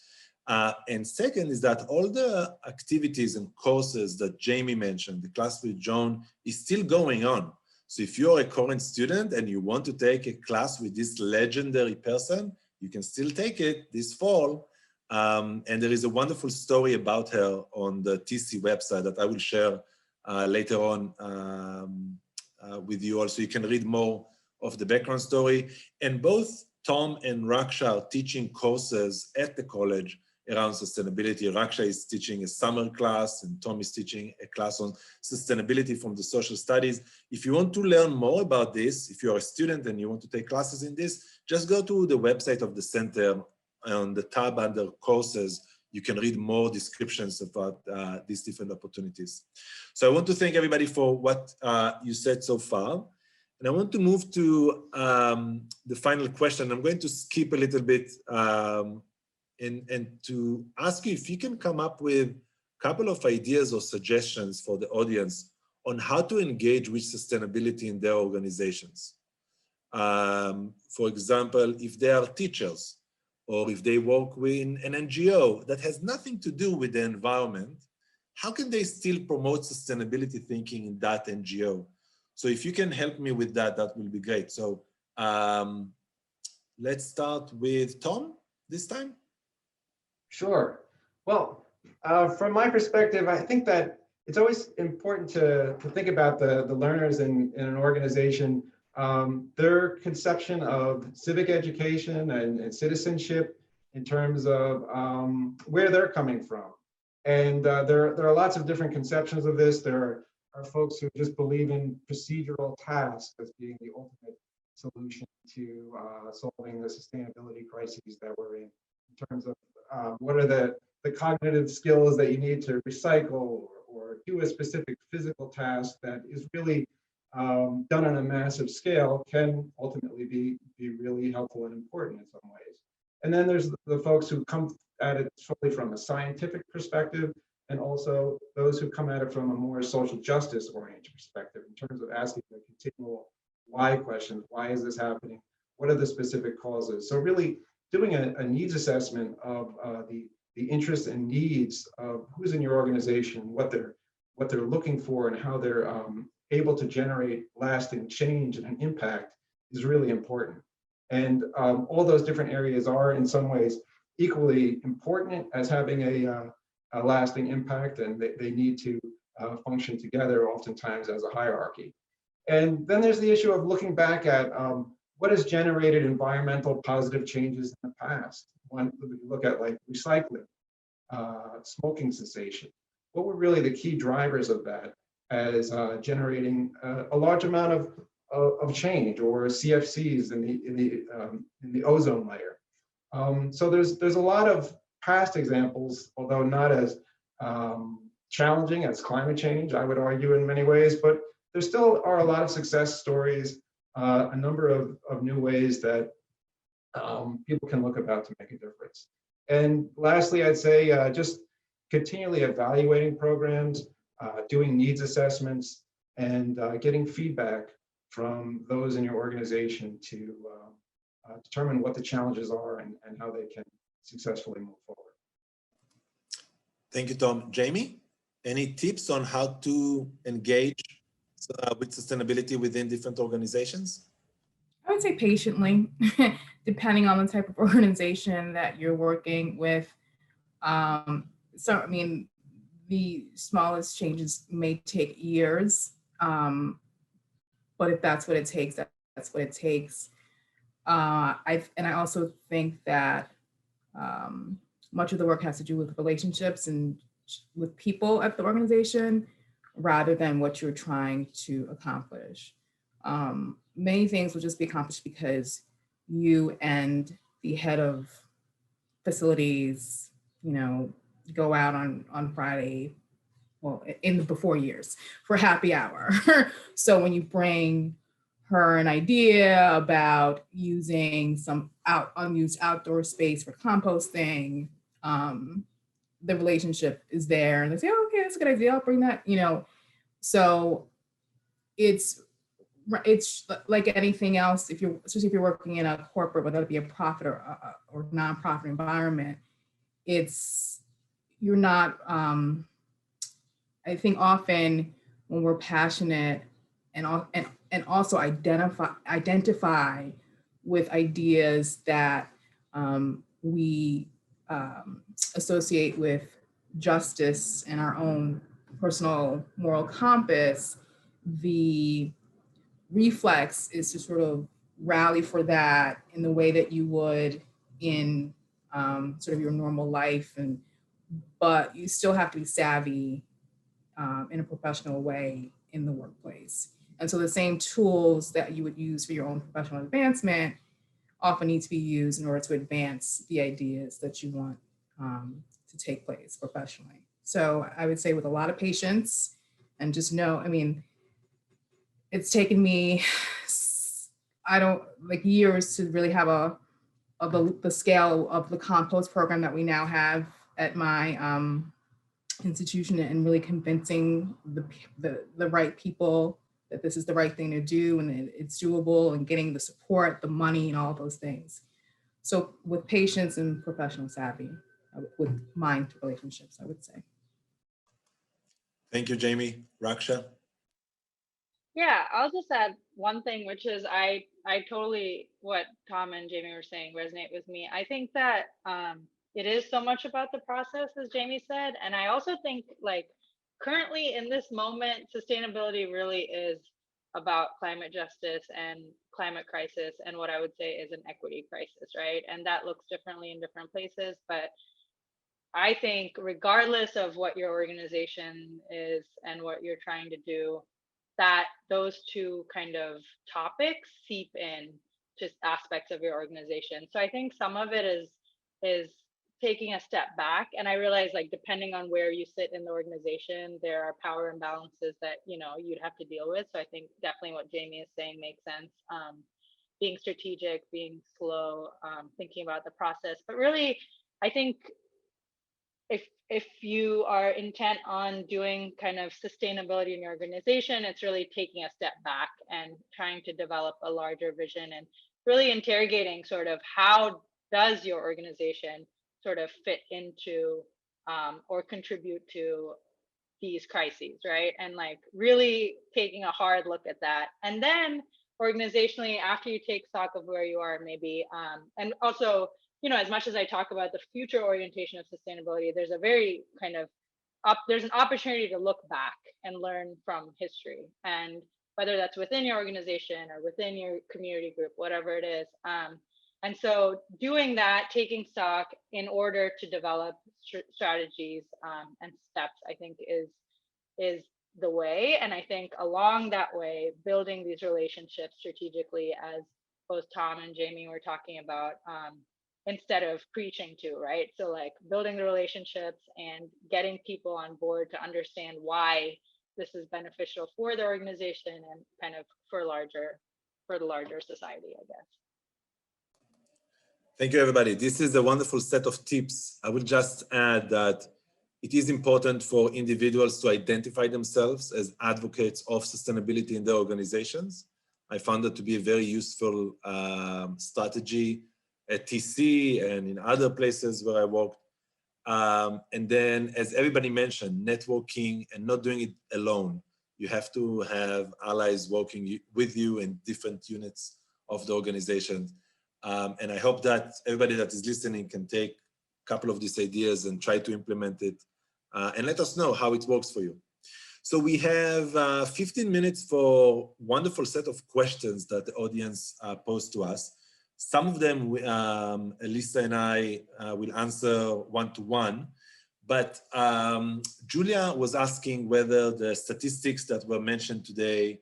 And second is that all the activities and courses that Jaime mentioned, the class with John, is still going on. So if you're a current student and you want to take a class with this legendary person, you can still take it this fall. And there is a wonderful story about her on the TC website that I will share later on with you all, so you can read more of the background story. And both Tom and Raksha are teaching courses at the college around sustainability. Raksha is teaching a summer class and Tom is teaching a class on sustainability from the social studies. If you want to learn more about this, if you're a student and you want to take classes in this, just go to the website of the center. On the tab under courses, you can read more descriptions about these different opportunities. So I want to thank everybody for what you said so far. And I want to move to the final question. I'm going to skip a little bit and to ask you if you can come up with a couple of ideas or suggestions for the audience on how to engage with sustainability in their organizations. For example, if they are teachers, or if they work with an NGO that has nothing to do with the environment, how can they still promote sustainability thinking in that NGO? So if you can help me with that, that will be great. So let's start with Tom this time. Sure. Well, from my perspective, I think that it's always important to think about the learners in an organization, their conception of civic education and citizenship in terms of where they're coming from. And there are lots of different conceptions of this. There are folks who just believe in procedural tasks as being the ultimate solution to solving the sustainability crises that we're in terms of what are the cognitive skills that you need to recycle or do a specific physical task that is really done on a massive scale can ultimately be really helpful and important in some ways. And then there's the folks who come at it solely from a scientific perspective, and also those who come at it from a more social justice oriented perspective in terms of asking the continual why questions. Why is this happening? What are the specific causes? So really doing a needs assessment of the interests and needs of who's in your organization, what they're looking for, and how they're able to generate lasting change and impact is really important. And all those different areas are in some ways equally important as having a lasting impact, and they need to function together oftentimes as a hierarchy. And then there's the issue of looking back at what has generated environmental positive changes in the past. One, we look at like recycling, smoking cessation. What were really the key drivers of that as generating a large amount of change, or CFCs in the ozone layer? So there's a lot of past examples, although not as challenging as climate change, I would argue in many ways, but there still are a lot of success stories, a number of new ways that people can look about to make a difference. And lastly, I'd say just continually evaluating programs, doing needs assessments, and getting feedback from those in your organization to determine what the challenges are and how they can successfully move forward. Thank you, Tom. Jamie, any tips on how to engage with sustainability within different organizations? I would say patiently, depending on the type of organization that you're working with. So, I mean, the smallest changes may take years, but if that's what it takes, that's what it takes. I also think that much of the work has to do with relationships and with people at the organization rather than what you're trying to accomplish. Many things will just be accomplished because you and the head of facilities, go out on Friday, well, in the before years for happy hour. So when you bring her an idea about using some unused outdoor space for composting, the relationship is there, and they say, oh, okay, that's a good idea, I'll bring that, So it's like anything else, especially if you're working in a corporate, whether it be a profit or nonprofit environment, you're not, I think often when we're passionate and also identify with ideas that we associate with justice and our own personal moral compass, the reflex is to sort of rally for that in the way that you would in sort of your normal life, but you still have to be savvy in a professional way in the workplace. And so the same tools that you would use for your own professional advancement often need to be used in order to advance the ideas that you want to take place professionally. So I would say with a lot of patience and just know, I mean, it's taken me, years to really have the scale of the compost program that we now have at my institution, and really convincing the right people that this is the right thing to do and it's doable, and getting the support, the money, and all those things. So with patience and professional savvy, with mind relationships, I would say. Thank you, Jamie. Raksha? Yeah, I'll just add one thing, which is I totally, what Tom and Jamie were saying resonate with me. I think that it is so much about the process, as Jamie said. And I also think, like, currently in this moment, sustainability really is about climate justice and climate crisis, and what I would say is an equity crisis, right? And that looks differently in different places. But I think regardless of what your organization is and what you're trying to do, that those two kind of topics seep in just aspects of your organization. So I think some of it is taking a step back. And I realize, like, depending on where you sit in the organization, there are power imbalances that, you'd have to deal with. So I think definitely what Jamie is saying makes sense. Being strategic, being slow, thinking about the process. But really, I think if you are intent on doing kind of sustainability in your organization, it's really taking a step back and trying to develop a larger vision, and really interrogating sort of how does your organization sort of fit into or contribute to these crises, right? And like really taking a hard look at that. And then organizationally, after you take stock of where you are, maybe, and also, as much as I talk about the future orientation of sustainability, there's a very kind of there's an opportunity to look back and learn from history, and whether that's within your organization or within your community group, whatever it is. And so doing that, taking stock in order to develop strategies and steps, I think is the way. And I think along that way, building these relationships strategically, as both Tom and Jamie were talking about, instead of preaching to, right? So like building the relationships and getting people on board to understand why this is beneficial for the organization and kind of for the larger society, I guess. Thank you, everybody. This is a wonderful set of tips. I will just add that it is important for individuals to identify themselves as advocates of sustainability in their organizations. I found that to be a very useful strategy at TC and in other places where I worked. And then, as everybody mentioned, networking and not doing it alone. You have to have allies working with you in different units of the organization. And I hope that everybody that is listening can take a couple of these ideas and try to implement it and let us know how it works for you. So we have 15 minutes for a wonderful set of questions that the audience posed to us. Some of them, Elisa and I will answer one-to-one, but Julia was asking whether the statistics that were mentioned today,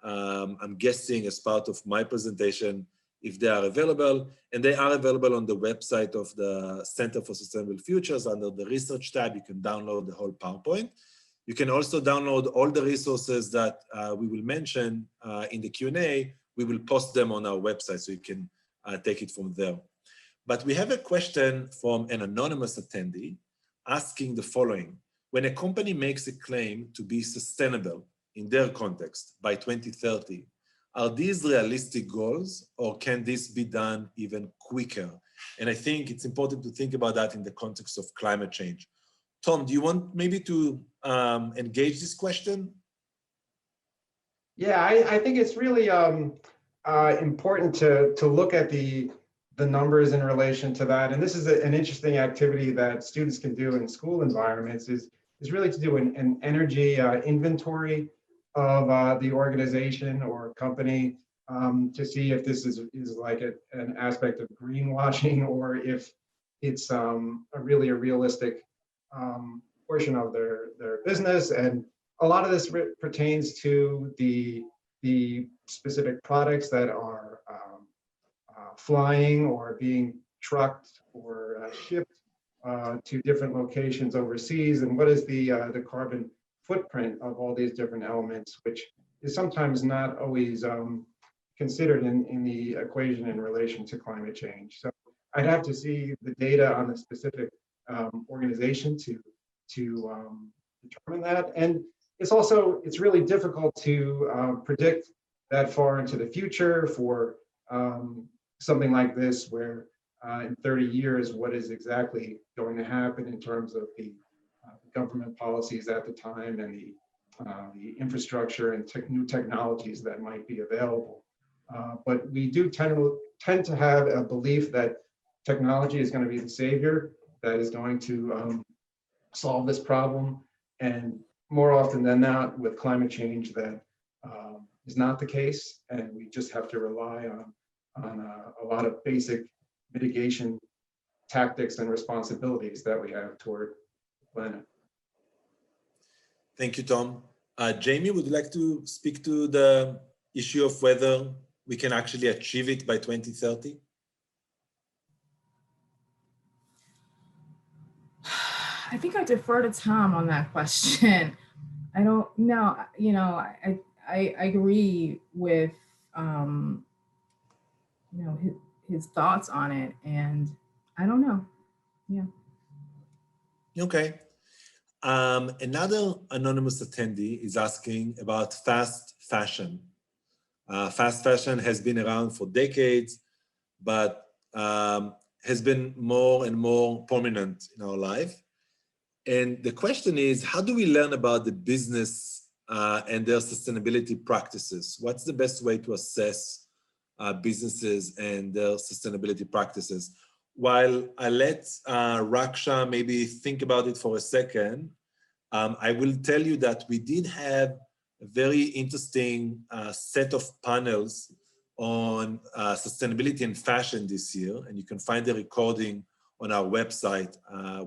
I'm guessing as part of my presentation, if they are available, and they are available on the website of the Center for Sustainable Futures under the research tab. You can download the whole PowerPoint. You can also download all the resources that we will mention in the Q&A. We will post them on our website so you can take it from there. But we have a question from an anonymous attendee asking the following. When a company makes a claim to be sustainable in their context by 2030, are these realistic goals or can this be done even quicker? And I think it's important to think about that in the context of climate change. Tom, do you want maybe to engage this question? Yeah, I think it's really important to look at the numbers in relation to that. And this is an interesting activity that students can do in school environments is really to do an energy inventory of the organization or company to see if this is like an aspect of greenwashing or if it's really a realistic portion of their business. And a lot of this pertains to the specific products that are flying or being trucked or shipped to different locations overseas, and what is the carbon footprint of all these different elements, which is sometimes not always considered in the equation in relation to climate change. So I'd have to see the data on the specific organization to determine that. And it's really difficult to predict that far into the future for something like this, where in 30 years, what is exactly going to happen in terms of the government policies at the time and the infrastructure and new technologies that might be available. But we do tend to have a belief that technology is going to be the savior that is going to solve this problem. And more often than not, with climate change, that is not the case. And we just have to rely on a lot of basic mitigation tactics and responsibilities that we have toward the planet. Thank you, Tom. Jamie, would you like to speak to the issue of whether we can actually achieve it by 2030? I think I defer to Tom on that question. I don't know. You know, I agree with you know, his thoughts on it, and I don't know. Yeah. Okay. Another anonymous attendee is asking about fast fashion. Fast fashion has been around for decades, but has been more and more prominent in our life. And the question is, how do we learn about the business and their sustainability practices? What's the best way to assess businesses and their sustainability practices? While I let Raksha maybe think about it for a second, I will tell you that we did have a very interesting set of panels on sustainability and fashion this year, and you can find the recording on our website.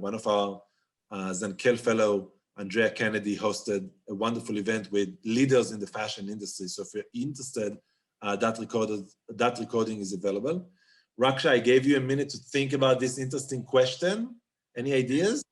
One of our Zankel Fellow, Andrea Kennedy, hosted a wonderful event with leaders in the fashion industry. So if you're interested, that recording is available. Raksha, I gave you a minute to think about this interesting question. Any ideas?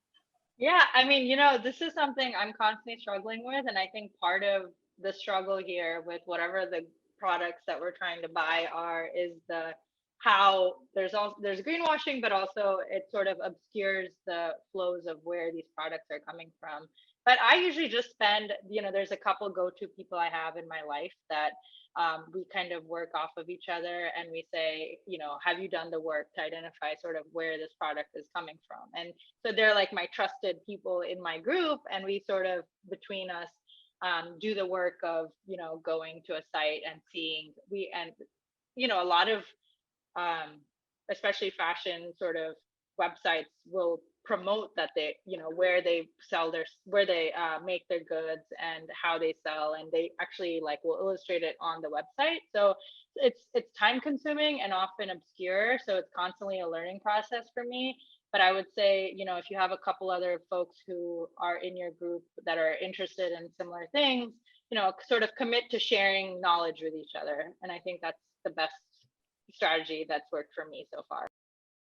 Yeah, I mean, you know, this is something I'm constantly struggling with. And I think part of the struggle here with whatever the products that we're trying to buy are is the how there's greenwashing, but also it sort of obscures the flows of where these products are coming from. But I usually just spend, there's a couple go-to people I have in my life that we kind of work off of each other, and we say, have you done the work to identify sort of where this product is coming from? And so they're like my trusted people in my group, and we sort of, between us, do the work of, going to a site and seeing, a lot of especially fashion sort of websites will promote that they, where they make their goods and how they sell, and they actually like will illustrate it on the website. So it's time consuming and often obscure, so it's constantly a learning process for me. But I would say, if you have a couple other folks who are in your group that are interested in similar things, sort of commit to sharing knowledge with each other. And I think that's the best strategy that's worked for me so far.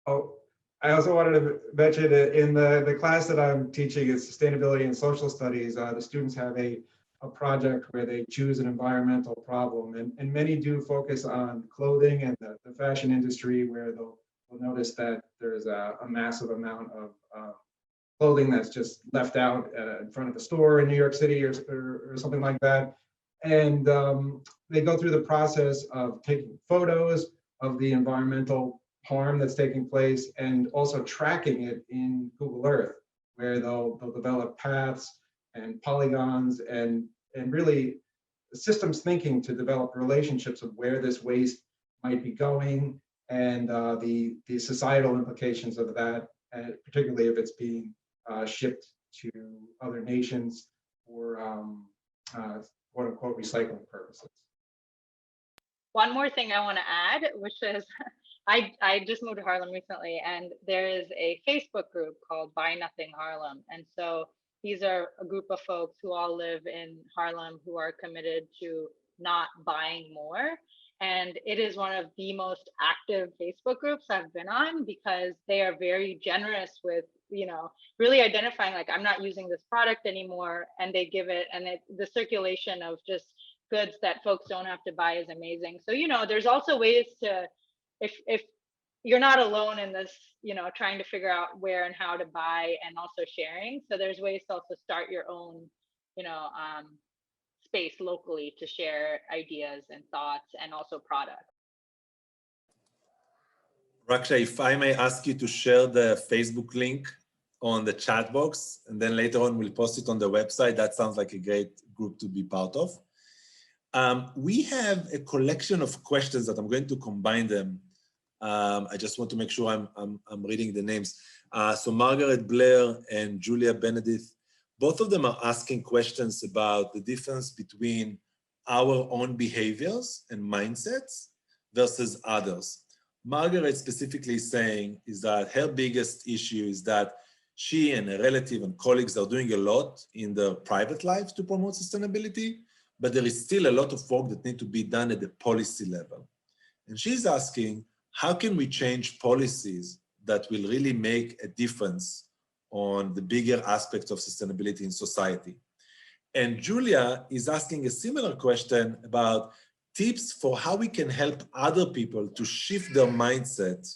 Oh, I also wanted to mention that in the class that I'm teaching is sustainability and social studies. The students have a project where they choose an environmental problem, and many do focus on clothing and the fashion industry, where they'll notice that there's a massive amount of clothing that's just left out in front of a store in New York City or something like that. And they go through the process of taking photos of the environmental harm that's taking place, and also tracking it in Google Earth, where they'll develop paths and polygons and really systems thinking to develop relationships of where this waste might be going, and the societal implications of that, particularly if it's being shipped to other nations for quote unquote recycling purposes. One more thing I want to add, which is I just moved to Harlem recently, and there is a Facebook group called Buy Nothing Harlem. And so these are a group of folks who all live in Harlem who are committed to not buying more. And it is one of the most active Facebook groups I've been on, because they are very generous with, really identifying, like, I'm not using this product anymore, and they give it, and the circulation of just goods that folks don't have to buy is amazing. So, there's also ways to, if you're not alone in this, trying to figure out where and how to buy, and also sharing. So there's ways to also start your own, space locally to share ideas and thoughts, and also products. Raksha, if I may ask you to share the Facebook link on the chat box, and then later on we'll post it on the website. That sounds like a great group to be part of. We have a collection of questions that I'm going to combine them. I just want to make sure I'm reading the names. So Margaret Blair and Julia Benedict, both of them are asking questions about the difference between our own behaviors and mindsets versus others. Margaret specifically is saying is that her biggest issue is that she and a relative and colleagues are doing a lot in their private lives to promote sustainability, but there is still a lot of work that needs to be done at the policy level. And she's asking, how can we change policies that will really make a difference on the bigger aspects of sustainability in society? And Julia is asking a similar question about tips for how we can help other people to shift their mindset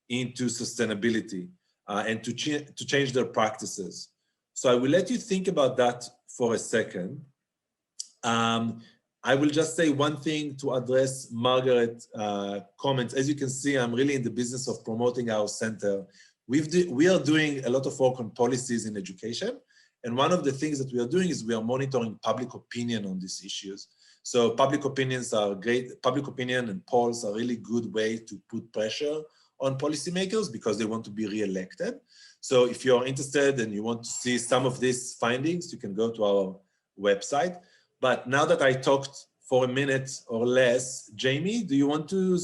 into sustainability and to change their practices. So I will let you think about that for a second. I will just say one thing to address Margaret's comments. As you can see, I'm really in the business of promoting our center. We are doing a lot of work on policies in education. And one of the things that we are doing is we are monitoring public opinion on these issues. So public opinions are great. Public opinion and polls are really good way to put pressure on policymakers because they want to be re-elected. So if you're interested and you want to see some of these findings, you can go to our website. But now that I talked for a minute or less, Jaime, do you want to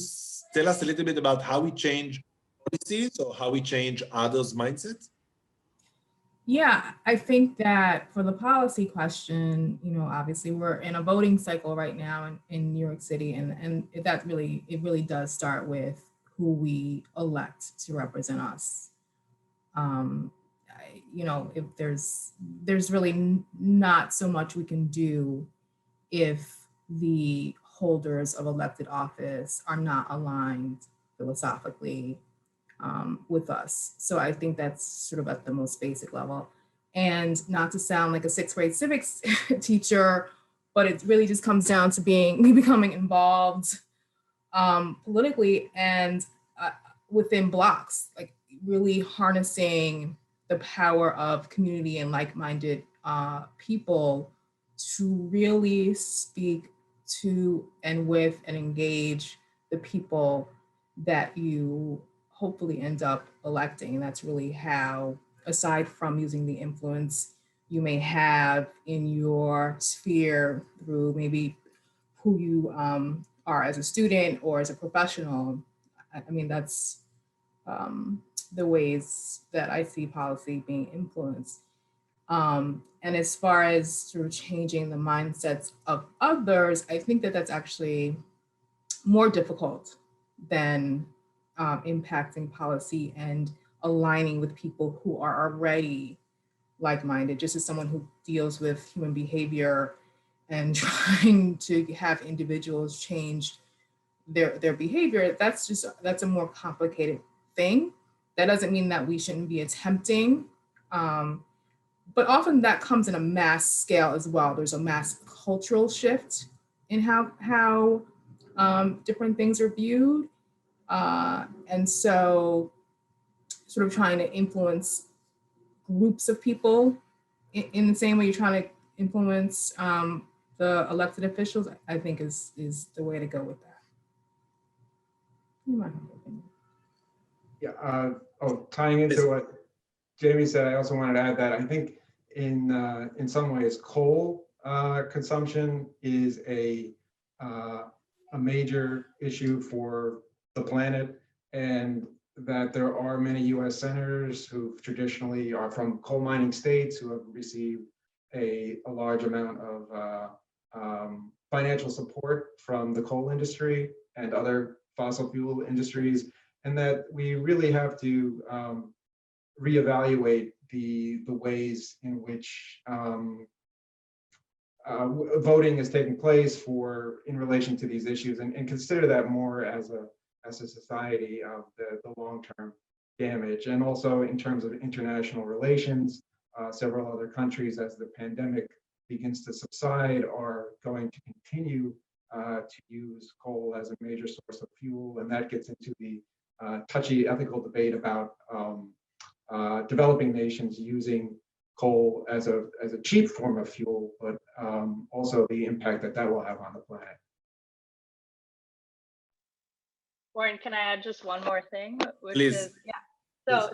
tell us a little bit about how we change policies or how we change others' mindsets? Yeah, I think that for the policy question, obviously we're in a voting cycle right now in New York City, and it really does start with who we elect to represent us. If there's really not so much we can do if the holders of elected office are not aligned philosophically with us. So I think that's sort of at the most basic level. And not to sound like a sixth grade civics teacher, but it really just comes down to becoming involved politically and within blocks, like really harnessing the power of community and like-minded people to really speak to and with and engage the people that you hopefully end up electing. And that's really how, aside from using the influence you may have in your sphere through maybe who you are as a student or as a professional, I mean, that's the ways that I see policy being influenced. And as far as sort of changing the mindsets of others, I think that that's actually more difficult than impacting policy and aligning with people who are already like-minded. Just as someone who deals with human behavior and trying to have individuals change their behavior, that's a more complicated thing. That doesn't mean that we shouldn't be attempting, but often that comes in a mass scale as well. There's a mass cultural shift in how different things are viewed. And so sort of trying to influence groups of people in the same way you're trying to influence the elected officials, I think is the way to go with that. You might have an opinion. Yeah, tying into what Jamie said, I also wanted to add that I think in some ways coal consumption is a major issue for the planet, and that there are many US senators who traditionally are from coal mining states who have received a large amount of financial support from the coal industry and other fossil fuel industries, and that we really have to reevaluate the ways in which voting is taking place in relation to these issues, and consider that more as a society of the long-term damage. And also in terms of international relations, several other countries, as the pandemic begins to subside, are going to continue to use coal as a major source of fuel, and that gets into the touchy ethical debate about developing nations using coal as a cheap form of fuel, but also the impact that will have on the planet. Oren, can I add just one more thing? Which Please. Is, yeah.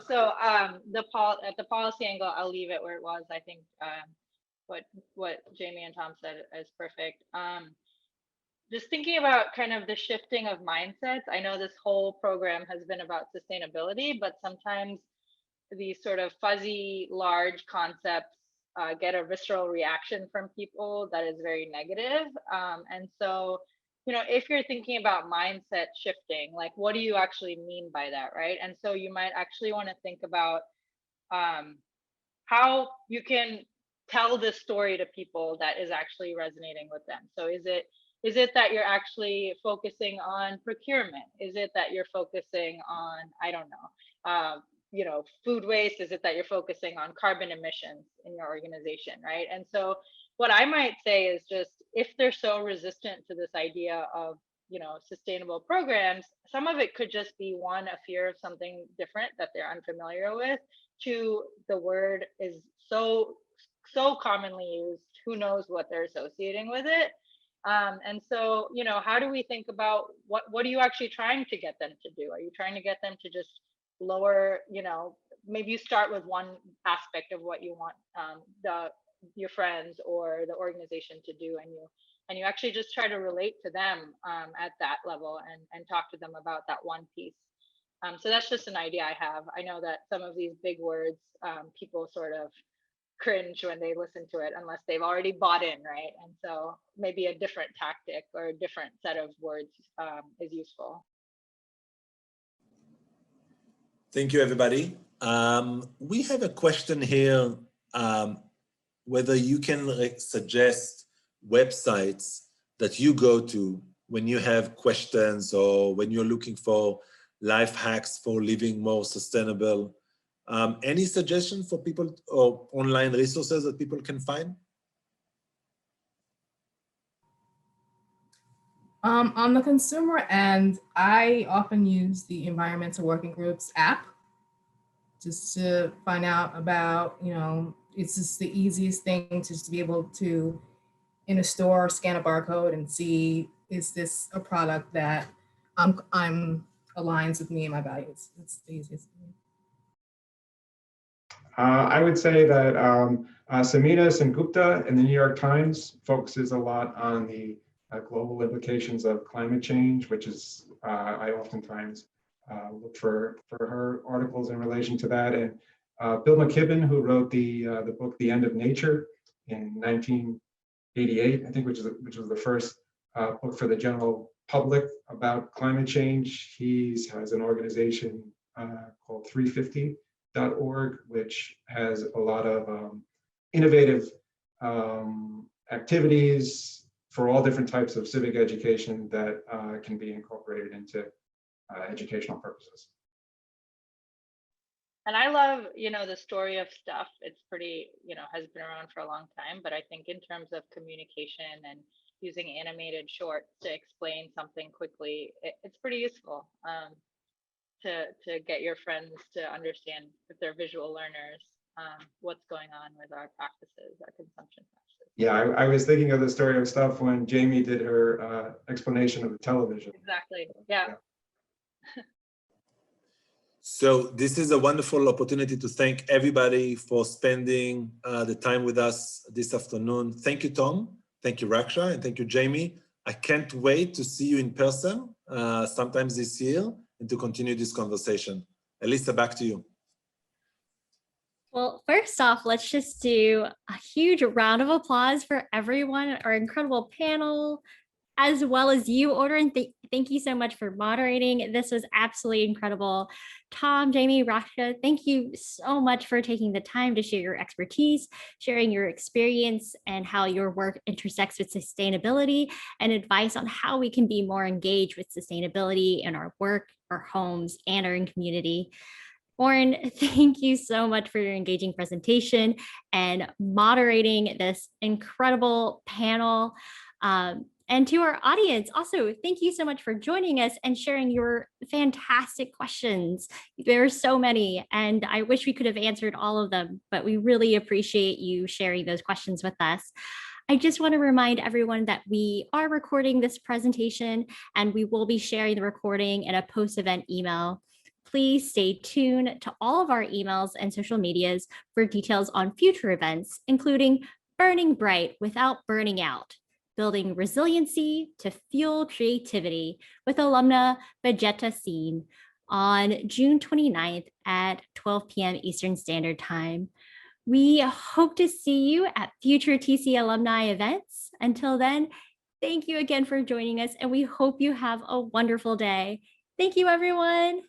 So at the policy angle, I'll leave it where it was. I think what Jamie and Tom said is perfect. Just thinking about kind of the shifting of mindsets. I know this whole program has been about sustainability, but sometimes these sort of fuzzy, large concepts get a visceral reaction from people that is very negative. And so, if you're thinking about mindset shifting, like what do you actually mean by that, right? And so you might actually want to think about how you can tell this story to people that is actually resonating with them. So is it that you're actually focusing on procurement? Is it that you're focusing on, I don't know, food waste? Is it that you're focusing on carbon emissions in your organization, right? And so what I might say is just, if they're so resistant to this idea of, sustainable programs, some of it could just be one, a fear of something different that they're unfamiliar with. Two, the word is so commonly used, who knows what they're associating with it. And so, how do we think about what are you actually trying to get them to do? Are you trying to get them to just lower, maybe you start with one aspect of what you want your friends or the organization to do, and you actually just try to relate to them at that level and talk to them about that one piece. So that's just an idea I have. I know that some of these big words, people sort of cringe when they listen to it unless they've already bought in, right? And so maybe a different tactic or a different set of words is useful. Thank you, everybody. We have a question here, whether you can suggest websites that you go to when you have questions or when you're looking for life hacks for living more sustainable. Any suggestions for people or online resources that people can find? On the consumer end, I often use the Environmental Working Groups app just to find out about, it's just the easiest thing to just be able to, in a store, scan a barcode and see, is this a product that I'm aligns with me and my values? It's the easiest thing. I would say that Samita Sengupta in the New York Times focuses a lot on the global implications of climate change, which is, I oftentimes look for her articles in relation to that. And Bill McKibben, who wrote the book The End of Nature in 1988, I think, which was the first book for the general public about climate change. He has an organization called 350.org, which has a lot of innovative activities for all different types of civic education that can be incorporated into educational purposes. And I love, the story of stuff. It's pretty, has been around for a long time, but I think in terms of communication and using animated shorts to explain something quickly, it's pretty useful to get your friends to understand, if they're visual learners, what's going on with our practices, our consumption practices. Yeah, I was thinking of the story of stuff when Jamie did her explanation of the television. Exactly, yeah. So this is a wonderful opportunity to thank everybody for spending the time with us this afternoon. Thank you, Tom. Thank you, Raksha, and thank you, Jamie. I can't wait to see you in person sometimes this year and to continue this conversation. Elisa, back to you. Well, first off, let's just do a huge round of applause for everyone, our incredible panel, as well as you, Oren. Thank you so much for moderating. This was absolutely incredible. Tom, Jamie, Raksha, thank you so much for taking the time to share your expertise, sharing your experience and how your work intersects with sustainability, and advice on how we can be more engaged with sustainability in our work, our homes, and our community. Oren, thank you so much for your engaging presentation and moderating this incredible panel. And to our audience, also, thank you so much for joining us and sharing your fantastic questions. There are so many, and I wish we could have answered all of them, but we really appreciate you sharing those questions with us. I just want to remind everyone that we are recording this presentation, and we will be sharing the recording in a post-event email. Please stay tuned to all of our emails and social medias for details on future events, including Burning Bright Without Burning Out, Building Resiliency to Fuel Creativity with alumna Vegeta Scene on June 29th at 12 p.m. Eastern Standard Time. We hope to see you at future TC alumni events. Until then, thank you again for joining us, and we hope you have a wonderful day. Thank you, everyone.